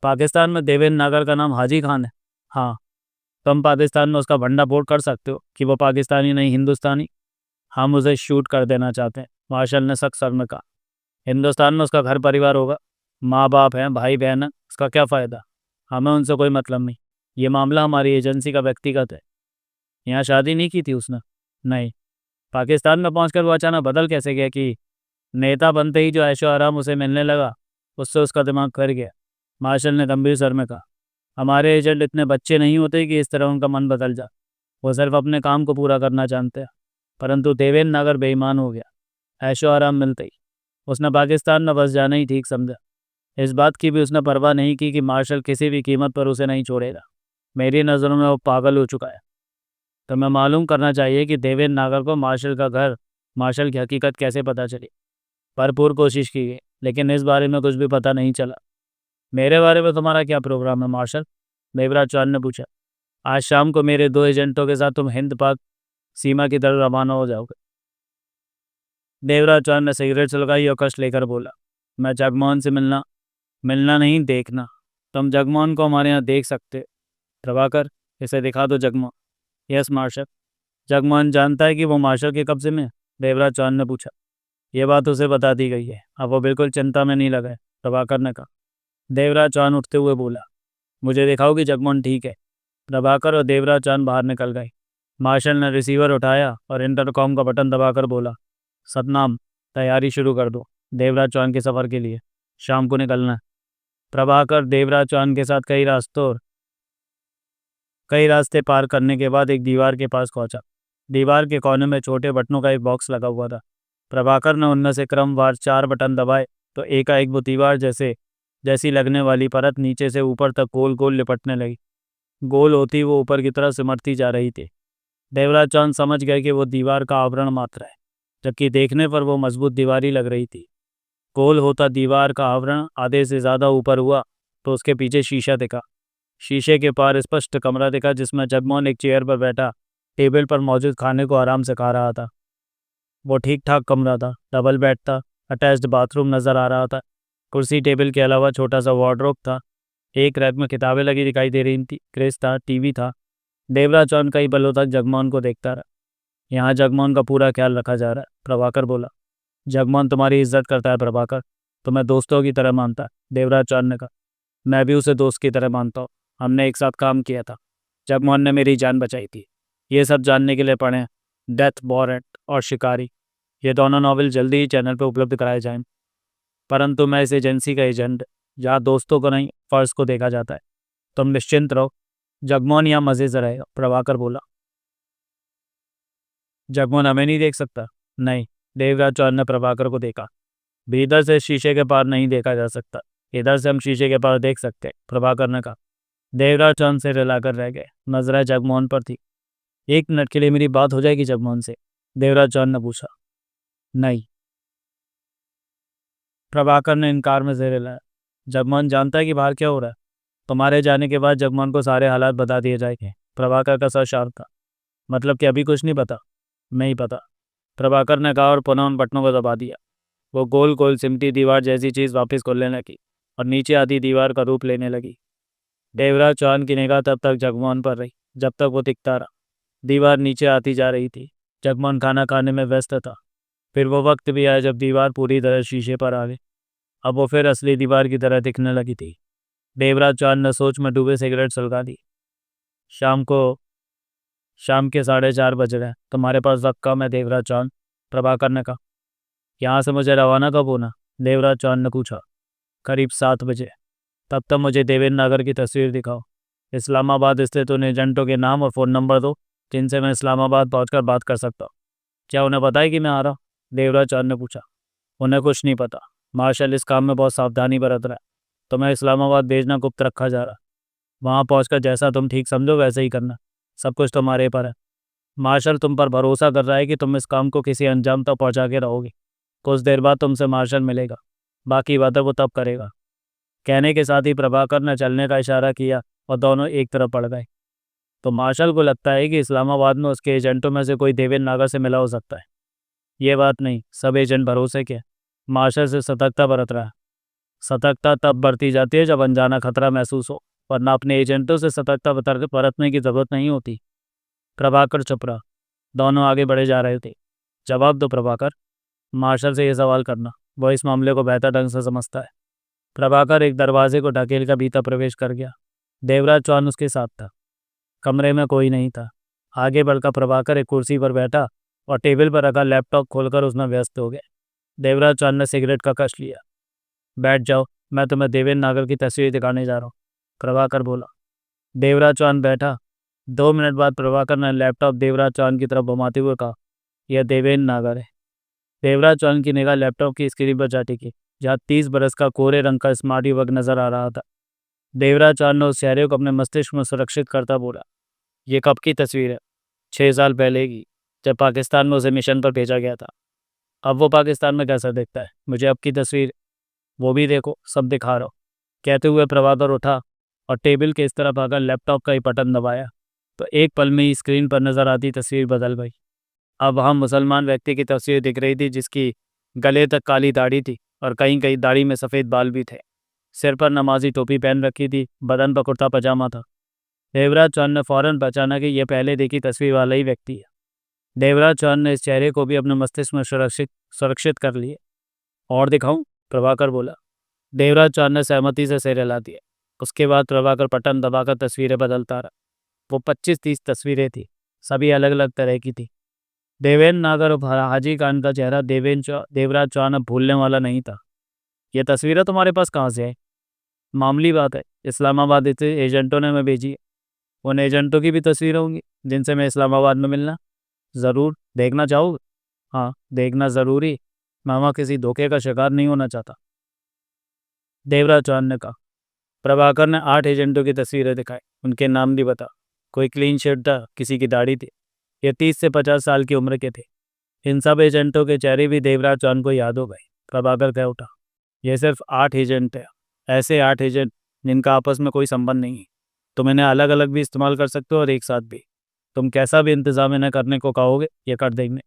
पाकिस्तान में देवेंद्र नागर का नाम हाजी खान है। हाँ, तुम पाकिस्तान में उसका भंडाफोड़ कर सकते हो कि वो पाकिस्तानी नहीं हिंदुस्तानी। हम उसे शूट कर देना चाहते हैं, मार्शल ने सख्त स्वर में कहा। हिंदुस्तान में उसका घर परिवार होगा, माँ बाप हैं, भाई बहन है, उसका क्या फ़ायदा? हमें उनसे कोई मतलब नहीं। ये मामला हमारी एजेंसी का व्यक्तिगत है। यहाँ शादी नहीं की थी उसने? नहीं। पाकिस्तान में पहुंचकर वो अचानक बदल कैसे गया कि नेता बनते ही जो ऐशो आराम उसे मिलने लगा, उससे उसका दिमाग कर गया? मार्शल ने गंभीर स्वर में कहा। हमारे एजेंट इतने बच्चे नहीं होते कि इस तरह उनका मन बदल जाए। वो सिर्फ अपने काम को पूरा करना जानते हैं। परंतु देवेंद्र नागर बेईमान हो गया। ऐशो आराम मिलते ही उसने पाकिस्तान में बस जाना ही ठीक समझा। इस बात की भी उसने परवाह नहीं की कि मार्शल किसी भी कीमत पर उसे नहीं छोड़ेगा। मेरी नज़रों में वो पागल हो चुका है। तो मैं मालूम करना चाहिए कि देवेंद्र नागर को मार्शल का घर, मार्शल की हकीकत कैसे पता चली। भरपूर कोशिश की गई, लेकिन इस बारे में कुछ भी पता नहीं चला। मेरे बारे में तुम्हारा क्या प्रोग्राम है मार्शल? देवराज चौहान ने पूछा। आज शाम को मेरे 2 एजेंटों के साथ तुम हिंद पाक सीमा की तरफ रवाना हो जाओगे। देवराज चौहान ने सिगरेट सुलगाई और कश लेकर बोला। मैं जगमोहन से मिलना मिलना नहीं, देखना। तुम जगमोहन को हमारे यहाँ देख सकते। प्रभाकर, इसे दिखा दो जगमोहन। Yes martial. जगमोहन जानता है कि वो मार्शल के कब्जे में है? देवराज चौहान ने पूछा। ये बात उसे बता दी गई है, अब वो बिल्कुल चिंता में नहीं लगा है, प्रभाकर ने कहा। देवराज चौहान उठते हुए बोला। मुझे दिखाओ कि जगमोहन ठीक है। प्रभाकर और देवराज चौहान बाहर निकल गए। मार्शल ने रिसीवर उठाया और इंटरकॉम का बटन दबाकर बोला। सतनाम, तैयारी शुरू कर दो देवराज चौहान के सफ़र के लिए। शाम को निकलना है। प्रभाकर देवराज चौहान के साथ कई रास्ते पार करने के बाद एक दीवार के पास पहुंचा। दीवार के कोने में छोटे बटनों का एक बॉक्स लगा हुआ था। प्रभाकर ने उनमें से क्रमवार 4 बटन दबाए तो एकाएक वो दीवार जैसी लगने वाली परत नीचे से ऊपर तक गोल गोल लिपटने लगी। गोल होती वो ऊपर की तरफ सिमटती जा रही थी। देवराज चौहान समझ गए कि वो दीवार का आवरण मात्र है, जबकि देखने पर वो मजबूत दीवार ही लग रही थी। गोल होता दीवार का आवरण आधे से ज़्यादा ऊपर हुआ तो उसके पीछे शीशा दिखा। शीशे के पार स्पष्ट कमरा दिखा जिसमें जगमोहन एक चेयर पर बैठा टेबल पर मौजूद खाने को आराम से खा रहा था। वो ठीक ठाक कमरा था, डबल बेड था, अटैच्ड बाथरूम नज़र आ रहा था। कुर्सी टेबल के अलावा छोटा सा वार्डरोब था। एक रैक में किताबें लगी दिखाई दे रही थी, क्रेज था, टीवी था। देवराज चौहान कई पलों तक जगमोहन को देखता रहा। यहाँ जगमोहन का पूरा ख्याल रखा जा रहा है, प्रभाकर बोला। जगमोहन तुम्हारी इज्जत करता है प्रभाकर, तुम्हें दोस्तों की तरह मानता है, देवराज चौहान ने कहा। मैं भी उसे दोस्त की तरह मानता हूँ। हमने एक साथ काम किया था। जगमोहन ने मेरी जान बचाई थी। ये सब जानने के लिए पढ़ें डेथ वारंट और शिकारी। ये दोनों नॉवेल जल्दी ही चैनल पर उपलब्ध कराए जाएं। परंतु मैं इस एजेंसी का एजेंट, जहाँ दोस्तों को नहीं फर्ज को देखा जाता है। तुम निश्चिंत रहो, जगमोहन यहाँ मज़े से रहेगा, प्रभाकर बोला। जगमोहन हमें नहीं देख सकता? नहीं। देवराज चौहान ने प्रभाकर को देखा। भीतर से शीशे के पार नहीं देखा जा सकता, इधर से हम शीशे के पार देख सकते, प्रभाकर ने कहा। देवराज चौहान से रिलाकर रह गए, नजरें जगमोहन पर थी। 1 मिनट के लिए मेरी बात हो जाएगी जगमोहन से? देवराज चौहान ने पूछा। नहीं, प्रभाकर ने इनकार में सिर हिलाया। जगमोहन जानता है कि बाहर क्या हो रहा है। तुम्हारे जाने के बाद जगमोहन को सारे हालात बता दिए जाएंगे। प्रभाकर का सर शार्प था। मतलब कि अभी कुछ नहीं पता? नहीं पता, प्रभाकर ने कहा और पुनः उन बटनों को दबा दिया। वो गोल गोल सिमटी दीवार जैसी चीज़ वापस खुलने लगी और नीचे आधी दीवार का रूप लेने लगी। देवराज चौहान की निगाह तब तक जगमोहन पर रही जब तक वो दिखता रहा। दीवार नीचे आती जा रही थी। जगमोहन खाना खाने में व्यस्त था। फिर वो वक्त भी आया जब दीवार पूरी तरह शीशे पर आ गई। अब वो फिर असली दीवार की तरह दिखने लगी थी। देवराज चौहान ने सोच में डूबे सिगरेट सुलगा दी। शाम के 4:30 बज रहे हैं, तुम्हारे पास वक्त कम है देवराज चौहान, प्रभाकर ने कहा। यहाँ से मुझे रवाना कब होना? देवराज चौहान ने पूछा। करीब 7 बजे। तब तक मुझे देवेंद्र नागर की तस्वीर दिखाओ। इस्लामाबाद स्थित उन एजेंटों के नाम और फ़ोन नंबर दो जिनसे मैं इस्लामाबाद पहुंचकर बात कर सकता हूँ। क्या उन्हें पता है कि मैं आ रहा हूँ? देवराज चौहान ने पूछा। उन्हें कुछ नहीं पता। मार्शल इस काम में बहुत सावधानी बरत रहा है। तुम्हें इस्लामाबाद भेजना गुप्त रखा जा रहा है। वहाँ पहुंचकर जैसा तुम ठीक समझो वैसे ही करना। सब कुछ तुम्हारे पर है। मार्शल तुम पर भरोसा कर रहा है कि तुम इस काम को किसी अंजाम तक पहुंचा के रहोगे। कुछ देर बाद तुमसे मार्शल मिलेगा, बाकी बातें वो तब करेगा। कहने के साथ ही प्रभाकर ने चलने का इशारा किया और दोनों एक तरफ पड़ गए। तो मार्शल को लगता है कि इस्लामाबाद में उसके एजेंटों में से कोई देवेंद्र नागर से मिला हो सकता है। ये बात नहीं, सब एजेंट भरोसे के। मार्शल से सतर्कता बरत रहा है। सतर्कता तब बरती जाती है जब अनजाना खतरा महसूस हो। वरना अपने एजेंटों से सतर्कता बरतने की ज़रूरत नहीं होती। प्रभाकर चुप रहा। दोनों आगे बढ़े जा रहे थे। जवाब दो प्रभाकर, मार्शल से ये सवाल करना, वो इस मामले को बेहतर ढंग से समझता है। प्रभाकर एक दरवाजे को ढकेल कर भीतर प्रवेश कर गया। देवराज चौहान उसके साथ था। कमरे में कोई नहीं था। आगे बढ़कर प्रभाकर एक कुर्सी पर बैठा और टेबल पर रखा लैपटॉप खोलकर उसमें व्यस्त हो गया। देवराज चौहान ने सिगरेट का कश लिया। बैठ जाओ, मैं तुम्हें देवेंद्र नागर की तस्वीर दिखाने जा रहा हूँ, प्रभाकर बोला। देवराज चौहान बैठा। 2 मिनट बाद प्रभाकर ने लैपटॉप देवराज चौहान की तरफ घुमाते हुए कहा, यह देवेंद्र नागर है। देवराज चौहान की निगाह लैपटॉप की स्क्रीन पर जा टिकी, जहाँ 30 बरस का कोरे रंग का स्मार्ट युवक नजर आ रहा था। देवराज चौहान ने उस चेहरे को अपने मस्तिष्क में सुरक्षित करता बोला, ये कब की तस्वीर है? 6 साल पहले की, जब पाकिस्तान में उसे मिशन पर भेजा गया था। अब वो पाकिस्तान में कैसा दिखता है? मुझे अब की तस्वीर, वो भी देखो, सब दिखा रहा हूँ। कहते हुए प्रभाकर उठा और टेबल के इस तरफ आकर लैपटॉप का ही बटन दबाया, तो एक पल में ही स्क्रीन पर नजर आती तस्वीर बदल गई। अब वहाँ मुसलमान व्यक्ति की तस्वीर दिख रही थी, जिसकी गले तक काली दाढ़ी थी और कहीं कहीं दाढ़ी में सफ़ेद बाल भी थे। सिर पर नमाजी टोपी पहन रखी थी, बदन पर कुर्ता पजामा था। देवराज चौहान ने फौरन पहचाना कि यह पहले देखी तस्वीर वाला ही व्यक्ति है। देवराज चौहान ने इस चेहरे को भी अपने मस्तिष्क में सुरक्षित कर लिए। और दिखाऊं? प्रभाकर बोला। देवराज चौहान ने सहमति से सिर हिला दिया। उसके बाद प्रभाकर बटन दबाकर तस्वीरें बदलता रहा। वो 25-30 तस्वीरें थी, सभी अलग अलग तरह की थी। देवेंद्र नागर और हाजी खान का चेहरा देवराज चौहान अब भूलने वाला नहीं था। ये तस्वीरें तुम्हारे पास कहाँ से है? मामूली बात है, इस्लामाबाद से एजेंटों ने मैं भेजी है। उन एजेंटों की भी तस्वीरें होंगी जिनसे मैं इस्लामाबाद में मिलना। ज़रूर, देखना चाहोगे? हाँ, देखना ज़रूरी। मैं वहाँ किसी धोखे का शिकार नहीं होना चाहता, देवराज चौहान ने कहा। प्रभाकर ने 8 एजेंटों की तस्वीरें दिखाई। उनके नाम भी बता। कोई क्लीन शर्ट था, किसी की दाढ़ी थी। ये 30 से 50 साल की उम्र के थे। इन सब एजेंटों के चेहरे भी देवराज चौहान को याद हो गए। प्रभाकर कह उठा, ये सिर्फ 8 एजेंट है, ऐसे 8 एजेंट जिनका आपस में कोई संबंध नहीं है। तुम इन्हें अलग अलग भी इस्तेमाल कर सकते हो और एक साथ भी। तुम कैसा भी इंतजाम इन्हें करने को कहोगे, ये कर देंगे।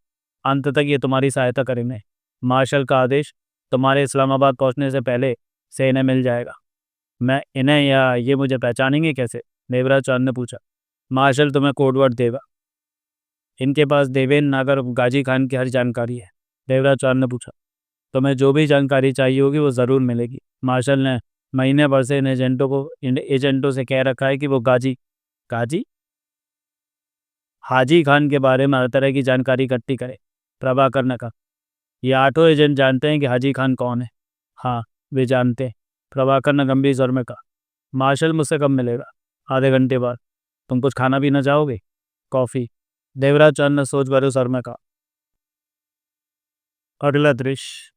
अंत तक ये तुम्हारी सहायता करेंगे। मार्शल का आदेश तुम्हारे इस्लामाबाद पहुंचने से पहले से इन्हें मिल जाएगा। मैं इन्हें या ये मुझे पहचानेंगे कैसे? देवराज चौहान ने पूछा। मार्शल तुम्हें कोडवर्ड देगा। इनके पास देवेंद्र नागर और गाजी खान की हर जानकारी है, देवराज चौहान ने पूछा। तुम्हें जो भी जानकारी चाहिए होगी वो ज़रूर मिलेगी। मार्शल ने महीने भर से इन एजेंटों से कह रखा है कि वो गाजी गाजी हाजी खान के बारे में हर तरह की जानकारी इकट्ठी करे। प्रभाकर ने कहा, ये 8 एजेंट जानते हैं कि हाजी खान कौन है? हाँ, वे जानते हैं, प्रभाकर ने गंभीर स्वर में कहा। मार्शल मुझसे कब मिलेगा? आधे घंटे बाद। तुम कुछ खाना पीना चाहोगे? कॉफ़ी, देवराज चौहान ने सोच भरे स्वर में कहा। अगला दृश्य।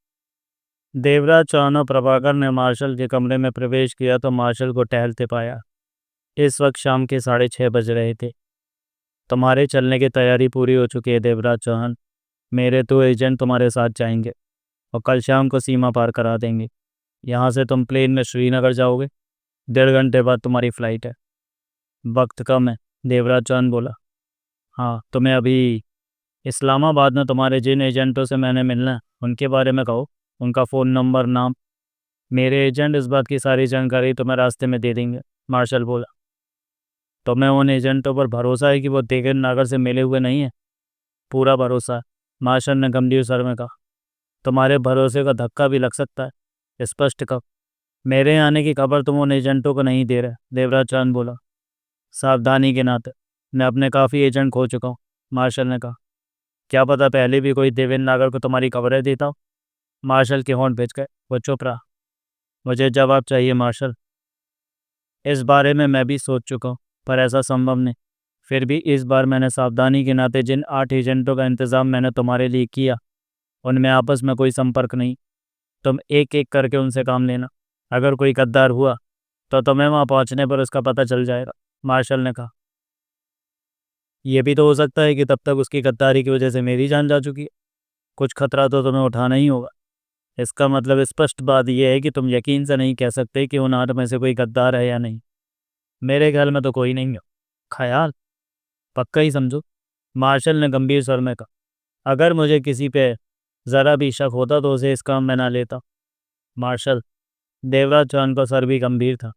देवराज चौहान और प्रभाकर ने मार्शल के कमरे में प्रवेश किया तो मार्शल को टहलते पाया। इस वक्त शाम के 6:30 बज रहे थे। तुम्हारे चलने की तैयारी पूरी हो चुकी है देवराज चौहान। मेरे 2 एजेंट तुम्हारे साथ जाएंगे और कल शाम को सीमा पार करा देंगे। यहाँ से तुम प्लेन में श्रीनगर जाओगे। 1.5 घंटे बाद तुम्हारी फ़्लाइट है। वक्त कम है, देवराज चौहान बोला। हाँ, तुम्हें अभी इस्लामाबाद में तुम्हारे जिन एजेंटों से मैंने मिलना है उनके बारे में कहो, उनका फ़ोन नंबर, नाम। मेरे एजेंट इस बात की सारी जानकारी तुम्हें रास्ते में दे देंगे, मार्शल बोला। तुम्हें उन एजेंटों पर भरोसा है कि वो देवेंद्र नागर से मिले हुए नहीं है? पूरा भरोसा है, मार्शल ने गंभीर स्वर में कहा। तुम्हारे भरोसे का धक्का भी लग सकता है, स्पष्ट कहो। मेरे आने की खबर तुम उन एजेंटों को नहीं दे रहे, देवराज चौहान बोला। सावधानी के नाते मैं अपने काफ़ी एजेंट खो चुका हूँ, मार्शल ने कहा। क्या पता पहले भी कोई देवेंद्र नागर को तुम्हारी खबरें देता हो। मार्शल के होंठ भिज गए। वो चुप रहा। मुझे जवाब चाहिए मार्शल। इस बारे में मैं भी सोच चुका हूँ, पर ऐसा संभव नहीं। फिर भी इस बार मैंने सावधानी के नाते जिन 8 एजेंटों का इंतज़ाम मैंने तुम्हारे लिए किया, उनमें आपस में कोई संपर्क नहीं। तुम एक एक करके उनसे काम लेना। अगर कोई गद्दार हुआ तो तुम्हें वहाँ पहुँचने पर उसका पता चल जाएगा, मार्शल ने कहा। यह भी तो हो सकता है कि तब तक उसकी गद्दारी की वजह से मेरी जान जा चुकी है। कुछ खतरा तो तुम्हें उठाना ही होगा। इसका मतलब स्पष्ट बात यह है कि तुम यकीन से नहीं कह सकते कि उन 8 में से कोई गद्दार है या नहीं। मेरे ख्याल में तो कोई नहीं है। ख्याल? पक्का ही समझो, मार्शल ने गंभीर स्वर में कहा। अगर मुझे किसी पे ज़रा भी शक होता तो उसे इस काम में ना लेता, मार्शल। देवराज चौहान का सर भी गंभीर था।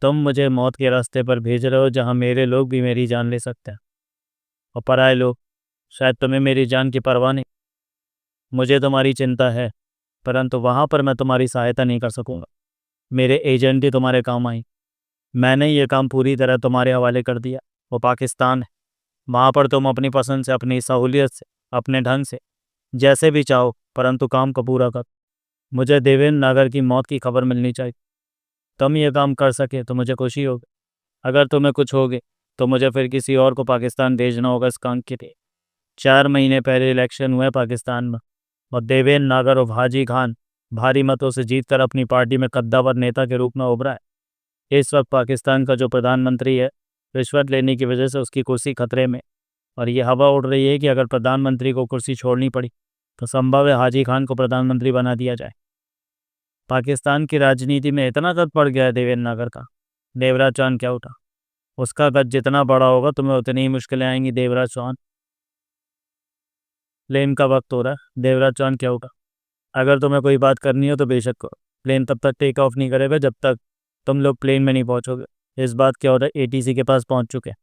तुम मुझे मौत के रास्ते पर भेज रहे हो जहाँ मेरे लोग भी मेरी जान ले सकते हैं, और पराए लोग। शायद तुम्हें मेरी जान की परवाह नहीं। मुझे तुम्हारी चिंता है, परंतु वहाँ पर मैं तुम्हारी सहायता नहीं कर सकूँगा। मेरे एजेंट ही तुम्हारे काम आई। मैंने ये काम पूरी तरह तुम्हारे हवाले कर दिया। वो पाकिस्तान है। वहाँ पर तुम अपनी पसंद से, अपनी सहूलियत से, अपने ढंग से, जैसे भी चाहो, परंतु काम को पूरा कर। मुझे देवेंद्र नागर की मौत की खबर मिलनी चाहिए। तुम ये काम कर सके तो मुझे खुशी होगी। अगर तुम्हें कुछ हो गए तो मुझे फिर किसी और को पाकिस्तान भेजना होगा इस काम के लिए। 4 महीने पहले इलेक्शन हुए पाकिस्तान में, और देवेंद्र नागर और हाजी खान भारी मतों से जीतकर अपनी पार्टी में कद्दावर नेता के रूप में उभरा है। इस वक्त पाकिस्तान का जो प्रधानमंत्री है, रिश्वत लेने की वजह से उसकी कुर्सी खतरे में, और ये हवा उड़ रही है कि अगर प्रधानमंत्री को कुर्सी छोड़नी पड़ी तो संभव है हाजी खान को प्रधानमंत्री बना दिया जाए। पाकिस्तान की राजनीति में इतना कद पड़ गया है देवेंद्र नागर का। देवराज चौहान क्या उठा? उसका कद जितना बड़ा होगा तुम्हें उतनी ही मुश्किलें आएंगी देवराज चौहान। प्लेन का वक्त हो रहा है, देवराज चौहान क्या होगा? अगर तुम्हें कोई बात करनी हो तो बेशक करो। प्लेन तब तक टेक ऑफ नहीं करेगा जब तक तुम लोग प्लेन में नहीं पहुंचोगे। इस बात के ऑर्डर एटीसी के पास पहुंच चुके हैं।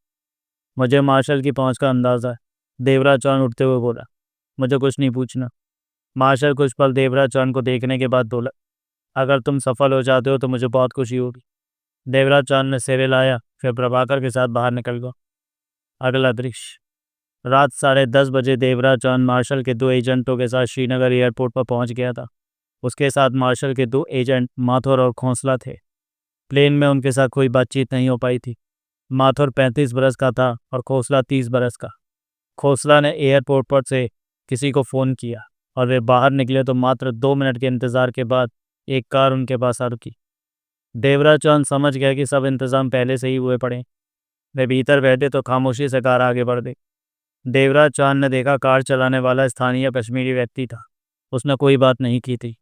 मुझे मार्शल की पहुंच का अंदाज़ा है। देवराज चौहान उठते हुए बोला, मुझे कुछ नहीं पूछना। मार्शल कुछ पल देवराज चौहान को देखने के बाद बोला, अगर तुम सफल हो जाते हो तो मुझे बहुत खुशी होगी। देवराज चौहान ने सिरे लाया, फिर प्रभाकर के साथ बाहर निकल गया। अगला दृश्य। रात 10:30 बजे देवराज चौहान मार्शल के 2 एजेंटों के साथ श्रीनगर एयरपोर्ट पर पहुंच गया था। उसके साथ मार्शल के 2 एजेंट माथुर और खोसला थे। प्लेन में उनके साथ कोई बातचीत नहीं हो पाई थी। माथुर 35 बरस का था और खोसला 30 बरस का। खोसला ने एयरपोर्ट पर से किसी को फ़ोन किया और वे बाहर निकले तो मात्र 2 मिनट के इंतज़ार के बाद एक कार उनके पास आ रुकी। देवराज चौहान समझ गया कि सब इंतज़ाम पहले से ही हुए पड़े। वे भीतर बैठे तो खामोशी से कार आगे बढ़ गई। देवराज चौहान ने देखा कार चलाने वाला स्थानीय कश्मीरी व्यक्ति था। उसने कोई बात नहीं की थी।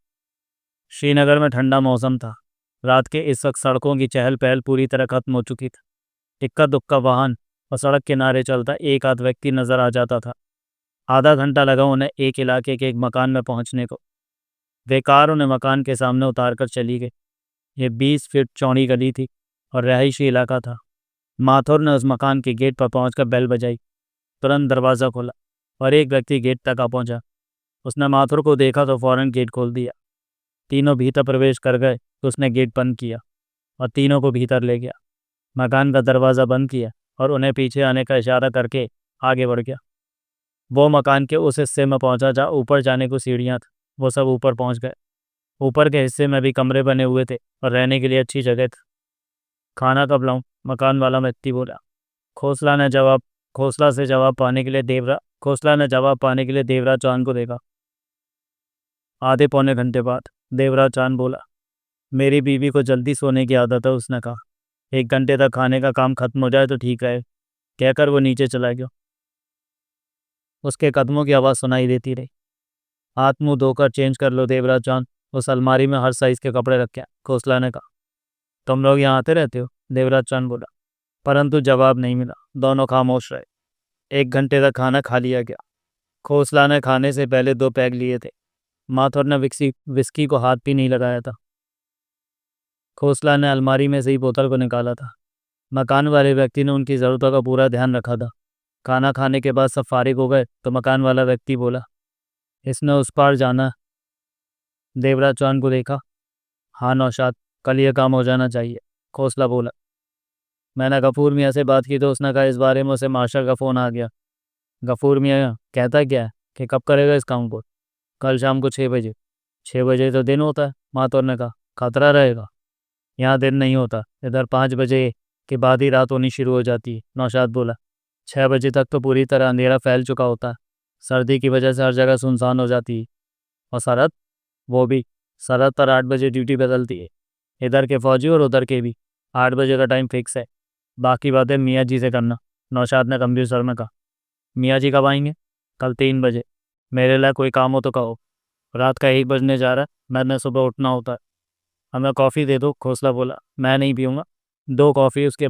श्रीनगर में ठंडा मौसम था। रात के इस वक्त सड़कों की चहल पहल पूरी तरह खत्म हो चुकी थी। इक्का दुक्का वाहन और सड़क किनारे चलता एक आध व्यक्ति नजर आ जाता था। आधा घंटा लगा उन्हें एक इलाके के एक मकान में पहुंचने को। वे कार उन्हें मकान के सामने उतार कर चली गई। ये 20 फीट चौड़ी गली थी और रहायशी इलाका था। माथुर ने उस मकान के गेट पर पहुंचकर बेल बजाई। तुरंत दरवाज़ा खोला और एक व्यक्ति गेट तक आ पहुंचा। उसने माथुर को देखा तो फौरन गेट खोल दिया। तीनों भीतर प्रवेश कर गए तो उसने गेट बंद किया और तीनों को भीतर ले गया। मकान का दरवाज़ा बंद किया और उन्हें पीछे आने का इशारा करके आगे बढ़ गया। वो मकान के उस हिस्से में पहुंचा जहाँ ऊपर जाने को सीढ़ियाँ थी। वो सब ऊपर पहुंच गए। ऊपर के हिस्से में भी कमरे बने हुए थे और रहने के लिए अच्छी जगह थी। खाना कब लाऊं? मकान वाला व्यक्ति बोला। खोसला से जवाब पाने के लिए देवराज चौहान को देखा। आधे पौने घंटे बाद देवराज चौहान बोला, मेरी बीवी को जल्दी सोने की आदत है। उसने कहा 1 घंटे तक खाने का काम खत्म हो जाए तो ठीक है। कहकर वो नीचे चला गया। उसके कदमों की आवाज़ सुनाई देती रही। हाथ मुंह धोकर चेंज कर लो देवराज चौहान, उस अलमारी में हर साइज़ के कपड़े रखे हैं, खोसला ने कहा। तुम लोग यहाँ आते रहते हो? देवराज चौहान बोला। परंतु जवाब नहीं मिला। दोनों खामोश रहे। 1 घंटे तक खाना खा लिया गया। खोसला ने खाने से पहले 2 पैग लिए थे। माथुर ने विस्की को हाथ भी नहीं लगाया था। खोसला ने अलमारी में से ही बोतल को निकाला था। मकान वाले व्यक्ति ने उनकी ज़रूरतों का पूरा ध्यान रखा था। खाना खाने के बाद सब फारिग हो गए तो मकान वाला व्यक्ति बोला, इसने उस पार जाना। देवराज चौहान को देखा। हाँ नौशाद, कल यह काम हो जाना चाहिए, खोसला बोला। मैंने गफूर मियाँ से बात की तो उसने कहा इस बारे में उसे मार्शल का फ़ोन आ गया। गफूर मियाँ कहता क्या है कि कब करेगा इस काम को? कल शाम को 6 बजे। 6 बजे तो दिन होता है, माथुर ने कहा। खतरा रहेगा। यहाँ दिन नहीं होता, इधर 5 बजे के बाद ही रात होनी शुरू हो जाती है, नौशाद बोला। 6 बजे तक तो पूरी तरह अंधेरा फैल चुका होता है। सर्दी की वजह से हर जगह सुनसान हो जाती है। और सरहद, वो भी सरहद पर 8 बजे ड्यूटी बदलती है। इधर के फौजी और उधर के भी 8 बजे का टाइम फिक्स है। बाकी बातें मियाँ जी से करना, नौशाद ने गंभीर स्वर में कहा। मियाँ जी कब आएंगे? कल 3 बजे। मेरे लिए कोई काम हो तो कहो। रात का 1 बजने जा रहा है, मैंने सुबह उठना होता है। हमें कॉफ़ी दे दो, खोसला बोला। मैं नहीं पीऊँगा। 2 कॉफ़ी, उसके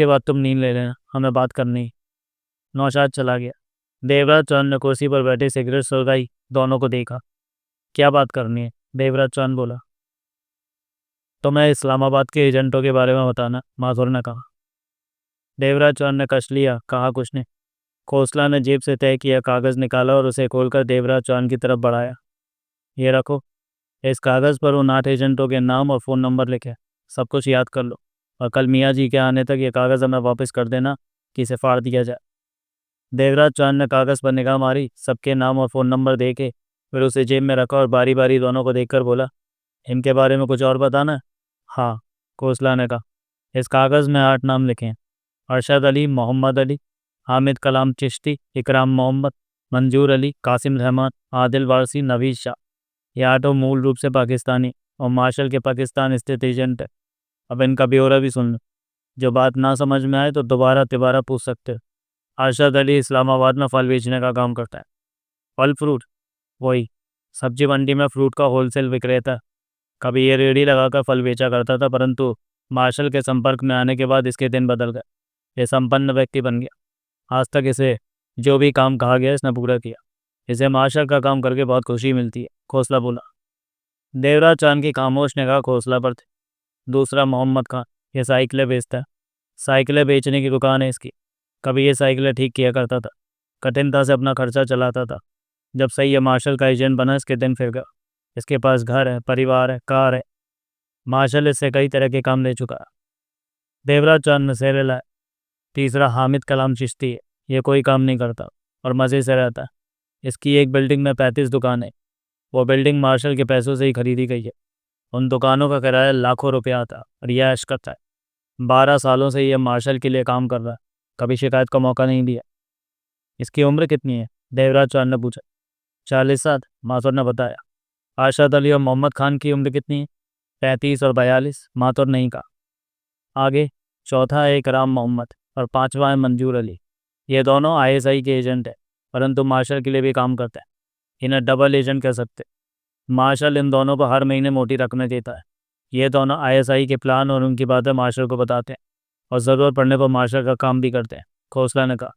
बाद तुम नींद ले लेना, हमें बात करनी है। नौशाद चला गया। देवराज चौहान ने कुर्सी पर बैठे सिगरेट सुलगाई, दोनों को देखा। क्या बात करनी है? देवराज चौहान बोला। तो मैं इस्लामाबाद के एजेंटों के बारे में बताना, माथुर ने कहा। देवराज चौहान ने कश लिया, कहा कुछ नहीं। खोसला ने जेब से तय किया कागज़ निकाला और उसे खोलकर देवराज चौहान की तरफ बढ़ाया। ये रखो, इस कागज़ पर उन 8 एजेंटों के नाम और फ़ोन नंबर लिखे। सब कुछ याद कर लो और कल मियाँ जी के आने तक ये कागज़ हमें वापस कर देना कि इसे फाड़ दिया जाए। देवराज चौहान ने कागज़ पर निगाह मारी, सबके नाम और फ़ोन नंबर देखे, फिर उसे जेब में रखा और बारी बारी दोनों को देखकर बोला, इनके बारे में कुछ और बताना है? हाँ, खोसला ने कहा। इस कागज़ में 8 नाम लिखे हैं, अरशद अली, मोहम्मद अली, हामिद कलाम चिश्ती, इकराम मोहम्मद, मंजूर अली, कासिम रहमान, आदिल वारसी, नवीद शाह। ये 8 मूल रूप से पाकिस्तानी और मार्शल के पाकिस्तान स्थित एजेंट है। अब इनका ब्यौरा भी सुन लो, जो बात ना समझ में आए तो दोबारा तिबारा पूछ सकते हो। अरशद अली इस्लामाबाद में फल बेचने का काम करता है। फल फ्रूट? वही, सब्जी मंडी में फ्रूट का होलसेल विक्रेता। कभी ये रेहड़ी लगाकर फल बेचा करता था, परंतु मार्शल के संपर्क में आने के बाद इसके दिन बदल गए। ये संपन्न व्यक्ति बन गया। आज तक इसे जो भी काम कहा गया इसने पूरा किया। इसे मार्शल का काम करके बहुत खुशी मिलती है, खोसला बोला। देवराज चांद की खामोश निगाह खोसला पर थी। दूसरा मोहम्मद खान, ये साइकिलें बेचता है। साइकिलें बेचने की दुकान है इसकी। कभी ये साइकिलें ठीक किया करता था, कठिनता से अपना खर्चा चलाता था। जब सही ये मार्शल का एजेंट बना इसके दिन फिर गया। इसके पास घर है, परिवार है, कार है। मार्शल इससे कई तरह के काम ले चुका है। देवराज चांद ने सिर हिलाया। तीसरा हामिद कलाम चिश्ती है। ये कोई काम नहीं करता और मज़े से रहता है। इसकी एक बिल्डिंग में 35 दुकानें। वो बिल्डिंग मार्शल के पैसों से ही खरीदी गई है। उन दुकानों का किराया लाखों रुपया आता है और यह ऐश करता है। 12 सालों से यह मार्शल के लिए काम कर रहा है, कभी शिकायत का मौका नहीं दिया। इसकी उम्र कितनी है? देवराज चांद ने पूछा। 40 साल, माथुर ने बताया। अरशद अली और मोहम्मद खान की उम्र कितनी है? 35 और 42, माथुर नहीं कहा। आगे, चौथा है इकराम मोहम्मद और 5वां है मंजूर अली। ये दोनों ISI के एजेंट हैं, परंतु मार्शल के लिए भी काम करते हैं। इन्हें डबल एजेंट कह सकते। मार्शल इन दोनों को हर महीने मोटी रकमें देता है। ये दोनों ISI के प्लान और उनकी बातें मार्शल को बताते हैं और ज़रूरत पड़ने पर मार्शल का काम भी करते हैं, खोसला ने कहा।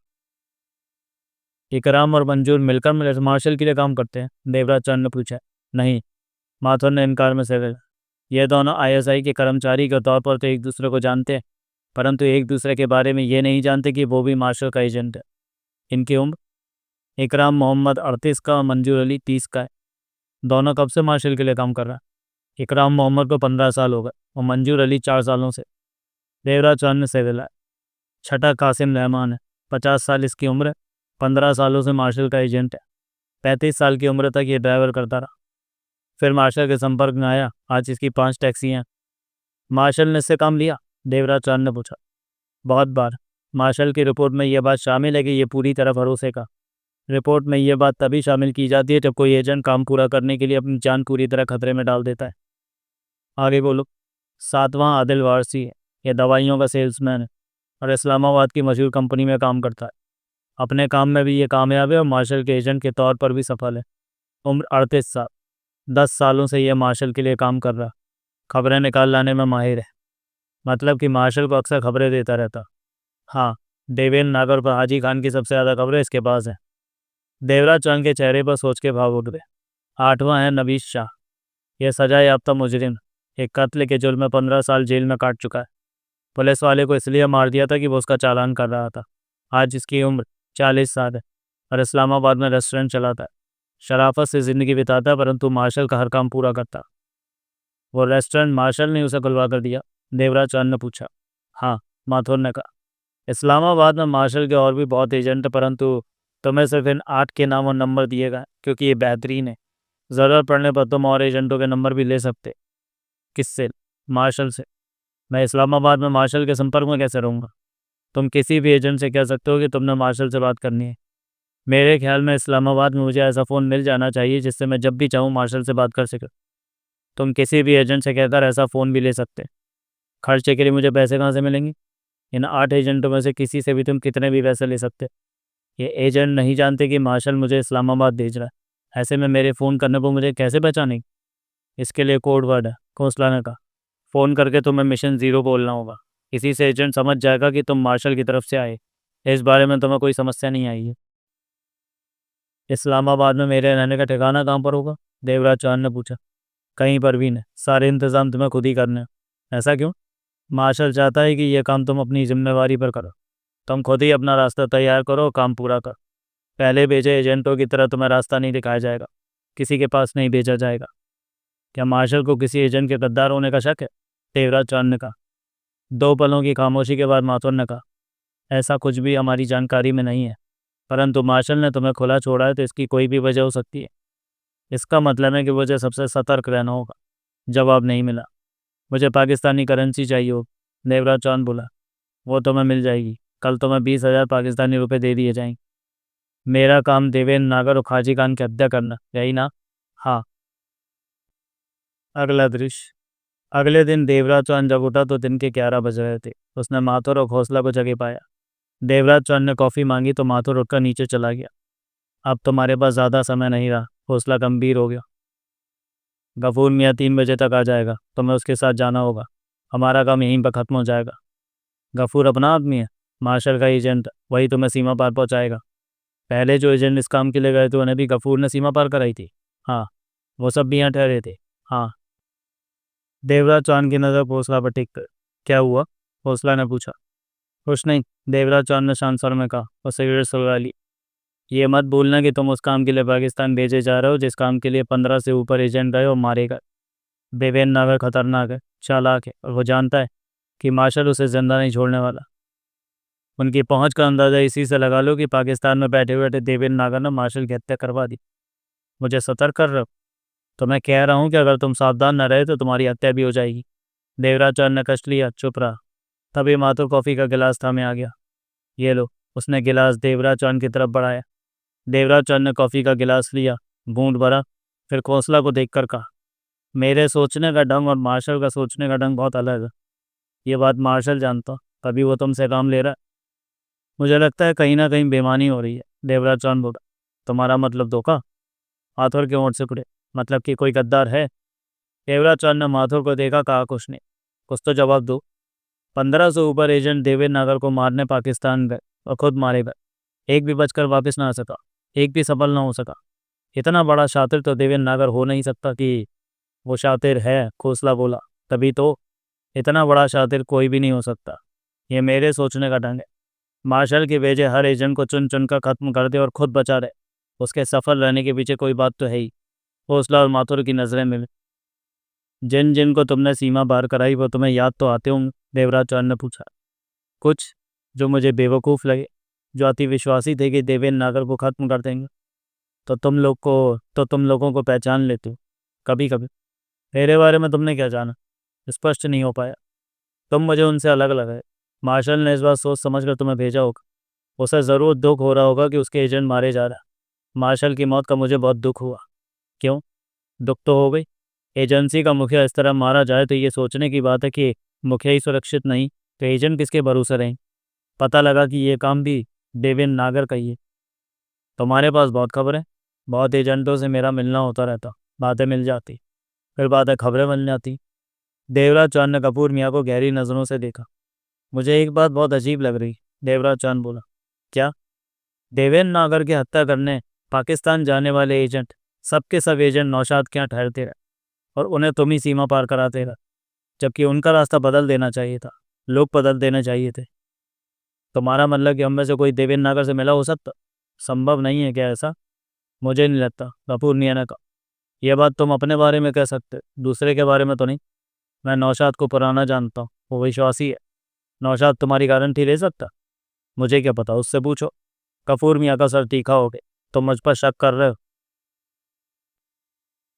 इकराम और मंजूर मिलकर मार्शल के लिए काम करते हैं? देवराज चंद ने पूछा। नहीं, माथुर ने इनकार में से कहा। ये दोनों ISI के कर्मचारी के तौर पर तो एक दूसरे को जानते हैं, परंतु एक दूसरे के बारे में ये नहीं जानते कि वो भी मार्शल का एजेंट है। इनकी उम्र? इकराम मोहम्मद 38 का और मंजूर अली 30 का है। दोनों कब से मार्शल के लिए काम कर रहा है? इकराम मोहम्मद को 15 साल हो गए और मंजूर अली 4 सालों से। देवराज चौहान ने सिर हिलाया। छठा कासिम रहमान है। 50 साल इसकी उम्र है। 15 सालों से मार्शल का एजेंट है। 35 साल की उम्र तक ये ड्राइवर करता रहा, फिर मार्शल के संपर्क में आया। आज इसकी 5 टैक्सी हैं। मार्शल ने इससे काम लिया? देवराज चौहान ने पूछा। बहुत बार। मार्शल की रिपोर्ट में यह बात शामिल है कि ये पूरी तरह भरोसे का। रिपोर्ट में यह बात तभी शामिल की जाती है जब कोई एजेंट काम पूरा करने के लिए अपनी जान पूरी तरह खतरे में डाल देता है। आगे बोलो। 7वां आदिल वारसी है। यह दवाइयों का सेल्समैन है और इस्लामाबाद की मशहूर कंपनी में काम करता है। अपने काम में भी ये कामयाब है और मार्शल के एजेंट के तौर पर भी सफल है। उम्र 38 साल। 10 सालों से यह मार्शल के लिए काम कर रहा। खबरें निकाल लाने में माहिर है, मतलब कि मार्शल को अक्सर खबरें देता रहता। हाँ, देवेंद्र नागर पर हाजी खान की सबसे ज़्यादा खबरें इसके पास हैं। देवराज चंद के चेहरे पर सोच के भाव उठ गए। 8वां है नवीद शाह। यह सजा याफ्ता मुजरिम, एक कत्ल के जुर्म में 15 साल जेल में काट चुका है। पुलिस वाले को इसलिए मार दिया था कि वो उसका चालान कर रहा था। आज इसकी उम्र 40 साल है और इस्लामाबाद में रेस्टोरेंट चलाता है। शराफत से ज़िंदगी बिताता है, परंतु मार्शल का हर काम पूरा करता। वो रेस्टोरेंट मार्शल ने उसे खुलवा कर दिया? देवराज चंद ने पूछा। हाँ, माथुर ने कहा। इस्लामाबाद में मार्शल के और भी बहुत एजेंट हैं, परंतु तुम्हें सिर्फ इन 8 के नाम और नंबर दिए गए क्योंकि ये बेहतरीन है। ज़रूरत पड़ने पर तुम और एजेंटों के नंबर भी ले सकते। किससे? मार्शल से। मैं इस्लामाबाद में मार्शल के संपर्क में कैसे रहूँगा? तुम किसी भी एजेंट से कह सकते हो कि तुमने मार्शल से बात करनी है। मेरे ख्याल में इस्लामाबाद में मुझे ऐसा फ़ोन मिल जाना चाहिए जिससे मैं जब भी चाहूँ मार्शल से बात कर सकूँ। तुम किसी भी एजेंट से कहकर ऐसा फ़ोन भी ले सकते। खर्चे के लिए मुझे पैसे कहाँ से मिलेंगे? इन 8 एजेंटों में से किसी से भी तुम कितने भी पैसे ले सकते। ये एजेंट नहीं जानते कि मार्शल मुझे इस्लामाबाद भेज रहा है। ऐसे में मेरे फ़ोन करने पर मुझे कैसे पहचानेंगे? इसके लिए कोड वर्ड है, खोसला ने कहा। फ़ोन करके तुम्हें मिशन 0 बोलना होगा। इसी से एजेंट समझ जाएगा कि तुम मार्शल की तरफ से आए। इस बारे में तुम्हें कोई समस्या नहीं आई है। इस्लामाबाद में मेरे रहने का ठिकाना कहाँ पर होगा? देवराज चौहान ने पूछा। कहीं पर भी नहीं, सारे इंतज़ाम तुम्हें खुद ही करने हैं। ऐसा क्यों? मार्शल चाहता है कि यह काम तुम अपनी जिम्मेवारी पर करो। तुम खुद ही अपना रास्ता तैयार करो, काम पूरा कर। पहले भेजे एजेंटों की तरह तुम्हें रास्ता नहीं दिखाया जाएगा, किसी के पास नहीं भेजा जाएगा। क्या मार्शल को किसी एजेंट के गद्दार होने का शक है? देवराज चौहान ने कहा। 2 पलों की खामोशी के बाद माथुर ने कहा, ऐसा कुछ भी हमारी जानकारी में नहीं है, परंतु मार्शल ने तुम्हें खुला छोड़ा है तो इसकी कोई भी वजह हो सकती है। इसका मतलब है कि मुझे सबसे सतर्क रहना होगा। जवाब नहीं मिला। मुझे पाकिस्तानी करेंसी चाहिए हो, देवराज चौहान बोला। वो तुम्हें मिल जाएगी। कल तुम्हें 20,000 पाकिस्तानी रुपए दे दिए जाएंगे। मेरा काम देवेंद्र नागर और खाजी खान की हत्या करना, यही ना? हाँ। अगला दृश्य। अगले दिन देवराज चौहान जब उठा तो दिन के 11 बज रहे थे। उसने माथुर और घोंसला को जगह पाया। देवराज चौहान ने कॉफ़ी मांगी तो माथुर उठकर नीचे चला गया। अब तुम्हारे पास ज़्यादा समय नहीं रहा, घोंसला गंभीर हो गया। गफूर मियाँ 3 बजे तक आ जाएगा, तुम्हें उसके साथ जाना होगा। हमारा काम यहीं पर ख़त्म हो जाएगा। गफूर अपना आदमी है, मार्शल का एजेंट, वही तुम्हें सीमा पार पहुंचाएगा। पहले जो एजेंट इस काम के लिए गए थे उन्हें भी गफूर ने सीमा पार कराई थी। हाँ। वो सब भी यहाँ ठहरे थे। हाँ। देवराज चौहान की नज़र घोंसला पर टिक कर। क्या हुआ? घोंसला ने पूछा। कुछ नहीं, देवराज चौहान ने शांत स्वर में कहा और सिगरेट सुलगा ली। ये मत भूलना कि तुम उस काम के लिए पाकिस्तान भेजे जा रहे हो जिस काम के लिए 15 से ऊपर एजेंट गए और मारे गए। देवेंद्र नागर खतरनाक है, चालाक है, और वो जानता है कि मार्शल उसे जिंदा नहीं छोड़ने वाला। उनकी पहुंच का अंदाज़ा इसी से लगा लो कि पाकिस्तान में बैठे बैठे देवेंद्र नागर ने मार्शल की हत्या करवा दी। मुझे सतर्क कर रहे हो? तो मैं कह रहा हूँ कि अगर तुम सावधान न रहे तो तुम्हारी हत्या भी हो जाएगी। देवराज चौहान ने कष्ट लिया, चुप रहा। तभी माथुर कॉफ़ी का गिलास थामे आ गया। ये लो। उसने गिलास देवराज चौहान की तरफ बढ़ाया। देवराज चौहान ने कॉफ़ी का गिलास लिया, बूंद भरा, फिर घोंसला को देखकर कहा, मेरे सोचने का ढंग और मार्शल का सोचने का ढंग बहुत अलग है। ये बात मार्शल जानता, तभी वो तुमसे काम ले रहा है। मुझे लगता है कहीं ना कहीं बेईमानी हो रही है, देवराज चौहान बोला। तुम्हारा मतलब धोखा? माथुर के होंठ से खुले। मतलब कि कोई गद्दार है? देवराज चौहान ने माथुर को देखा, कहा कुछ नहीं। कुछ तो जवाब दो। 15 से ऊपर एजेंट देवेंद्र नागर को मारने पाकिस्तान गए और खुद मारे गए। एक भी बचकर वापस ना आ सका, एक भी सफल ना हो सका। इतना बड़ा शातिर तो देवेंद्र नागर हो नहीं सकता कि वो शातिर है, घोंसला बोला। तभी तो। इतना बड़ा शातिर कोई भी नहीं हो सकता। ये मेरे सोचने का ढंग है। मार्शल के भेजे हर एजेंट को चुन चुन कर खत्म कर दे और खुद बचा रहे। उसके सफल रहने के पीछे कोई बात तो है ही। घोंसला और माथुर की नजरें मिली। जिन जिन को तुमने सीमा पार कराई वो तुम्हें याद तो आते होंगे? देवराज चौहान ने पूछा। कुछ जो मुझे बेवकूफ़ लगे, जो अति विश्वासी थे कि देवेंद्र नागर को खत्म कर देंगे। तुम लोगों को पहचान लेते हो कभी कभी। मेरे बारे में तुमने क्या जाना? स्पष्ट नहीं हो पाया। तुम मुझे उनसे अलग लगे। मार्शल ने इस बार सोच समझ कर तुम्हें भेजा होगा। उसे ज़रूर दुख हो रहा होगा कि उसके एजेंट मारे जा रहा है। मार्शल की मौत का मुझे बहुत दुख हुआ। क्यों? दुख तो हो गई। एजेंसी का मुखिया इस तरह मारा जाए तो ये सोचने की बात है कि मुखिया ही सुरक्षित नहीं तो एजेंट किसके भरोसे रहें। पता लगा कि ये काम भी देवेंद्र नागर का ही है। तुम्हारे पास बहुत खबर है। बहुत एजेंटों से मेरा मिलना होता रहता, बातें मिल जाती, फिर बातें खबरें मिल जाती। देवराज चौहान ने कपूर मियाँ को गहरी नज़रों से देखा। मुझे एक बात बहुत अजीब लग रही, देवराज चौहान बोला। क्या? देवेंद्र नागर की हत्या करने पाकिस्तान जाने वाले एजेंट, सबके सब एजेंट नौशाद के यहाँ ठहरते रहे और उन्हें तुम ही सीमा पार कराते रहे, जबकि उनका रास्ता बदल देना चाहिए था, लोग बदल देने चाहिए थे। तुम्हारा मतलब कि हम में से कोई देवेंद्र नागर से मिला हो सकता? संभव नहीं है क्या ऐसा? मुझे नहीं लगता, कपूर मियाँ ने कहा। यह बात तुम अपने बारे में कह सकते, दूसरे के बारे में तो नहीं। मैं नौशाद को पुराना जानता हूँ, वो विश्वासी है। नौशाद तुम्हारी गारंटी ले सकता? मुझे क्या पता, उससे पूछो। कपूर मियाँ का सर तीखा हो गया। तुम मुझ पर शक कर रहे हो?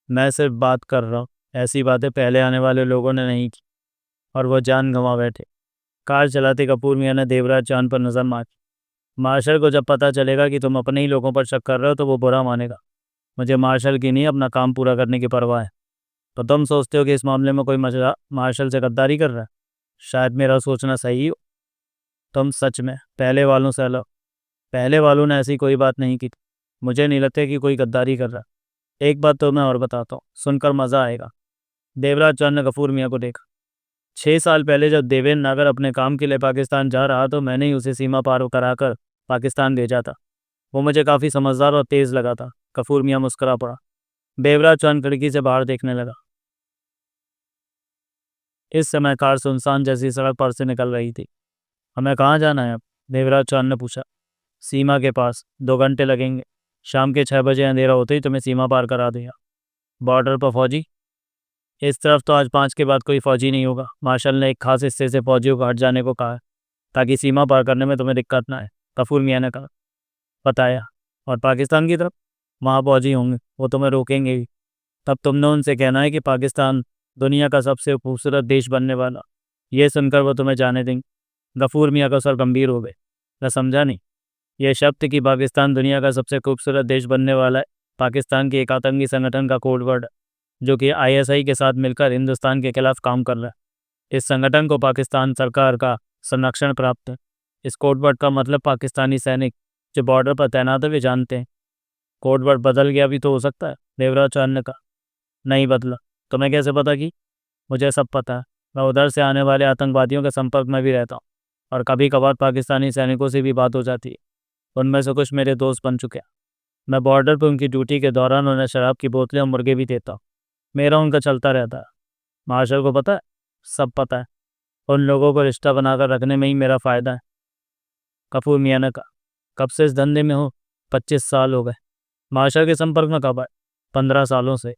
मैं सिर्फ बात कर रहा हूँ। ऐसी बातें पहले आने वाले लोगों ने नहीं की और वो जान गंवा बैठे। कार चलाते कपूर मियाँ ने देवराज चांद पर नज़र मारी। मार्शल को जब पता चलेगा कि तुम अपने ही लोगों पर शक कर रहे हो तो वो बुरा मानेगा। मुझे मार्शल की नहीं, अपना काम पूरा करने की परवाह है। तो तुम सोचते हो कि इस मामले में कोई मसला मार्शल से गद्दारी कर रहा है? शायद मेरा सोचना सही हो। तुम सच में पहले वालों से अलग। पहले वालों ने ऐसी कोई बात नहीं की। मुझे नहीं लगता कि कोई गद्दारी कर रहा है। एक बात तो मैं और बताता हूँ, सुनकर मज़ा आएगा। देवराज चंद ने गफूर मियाँ को देखा। 6 साल पहले जब देवेंद्र नागर अपने काम के लिए पाकिस्तान जा रहा तो मैंने ही उसे सीमा पार कराकर पाकिस्तान भेजा था। वो मुझे काफ़ी समझदार और तेज़ लगा था। गफूर मियाँ मुस्करा पड़ा। देवराज चंद खिड़की से बाहर देखने लगा। इस समय कार सुनसान जैसी सड़क पर से निकल रही थी। हमें कहाँ जाना है अब? देवराज चौहान ने पूछा। सीमा के पास, 2 घंटे लगेंगे। शाम के 6 बजे अंधेरा होते ही तुम्हें सीमा पार करा देगा। बॉर्डर पर फौजी? इस तरफ तो आज 5 के बाद कोई फौजी नहीं होगा। मार्शल ने एक खास हिस्से से फौजियों को हट जाने को कहा है, ताकि सीमा पार करने में तुम्हें दिक्कत ना आए, गफूर मियाँ ने कहा। बताया। और पाकिस्तान की तरफ? वहाँ फौजी होंगे, वो तुम्हें रोकेंगे ही। तब तुमने उनसे कहना है कि पाकिस्तान दुनिया का सबसे खूबसूरत देश बनने वाला। ये सुनकर वो तुम्हें जाने देंगे। गफूर मियाँ का सर गंभीर हो गए। मैं समझा नहीं। यह शब्द कि पाकिस्तान दुनिया का सबसे खूबसूरत देश बनने वाला है, पाकिस्तान के एक आतंकी संगठन का कोड वर्ड है, जो कि ISI के साथ मिलकर हिंदुस्तान के खिलाफ काम कर रहा है। इस संगठन को पाकिस्तान सरकार का संरक्षण प्राप्त है। इस कोड वर्ड का मतलब पाकिस्तानी सैनिक जो बॉर्डर पर तैनात है वे जानते हैं। कोड वर्ड बदल गया भी तो हो सकता है, देवराज चौहान ने कहा। नहीं बदला। तुम्हें कैसे पता कि? मुझे सब पता है। मैं उधर से आने वाले आतंकवादियों के संपर्क में भी रहता हूँ, और कभी कभार पाकिस्तानी सैनिकों से भी बात हो जाती है। उनमें से कुछ मेरे दोस्त बन चुके हैं। मैं बॉर्डर पर उनकी ड्यूटी के दौरान उन्हें शराब की बोतलें और मुर्गे भी देता हूँ। मेरा उनका चलता रहता है। मार्शल को पता है? सब पता है। उन लोगों को रिश्ता बनाकर रखने में ही मेरा फ़ायदा है, गफूर मियाँ ने कहा। कब से इस धंधे में हो? 25 साल हो गए। मार्शल के संपर्क में कब आए? 15 सालों से।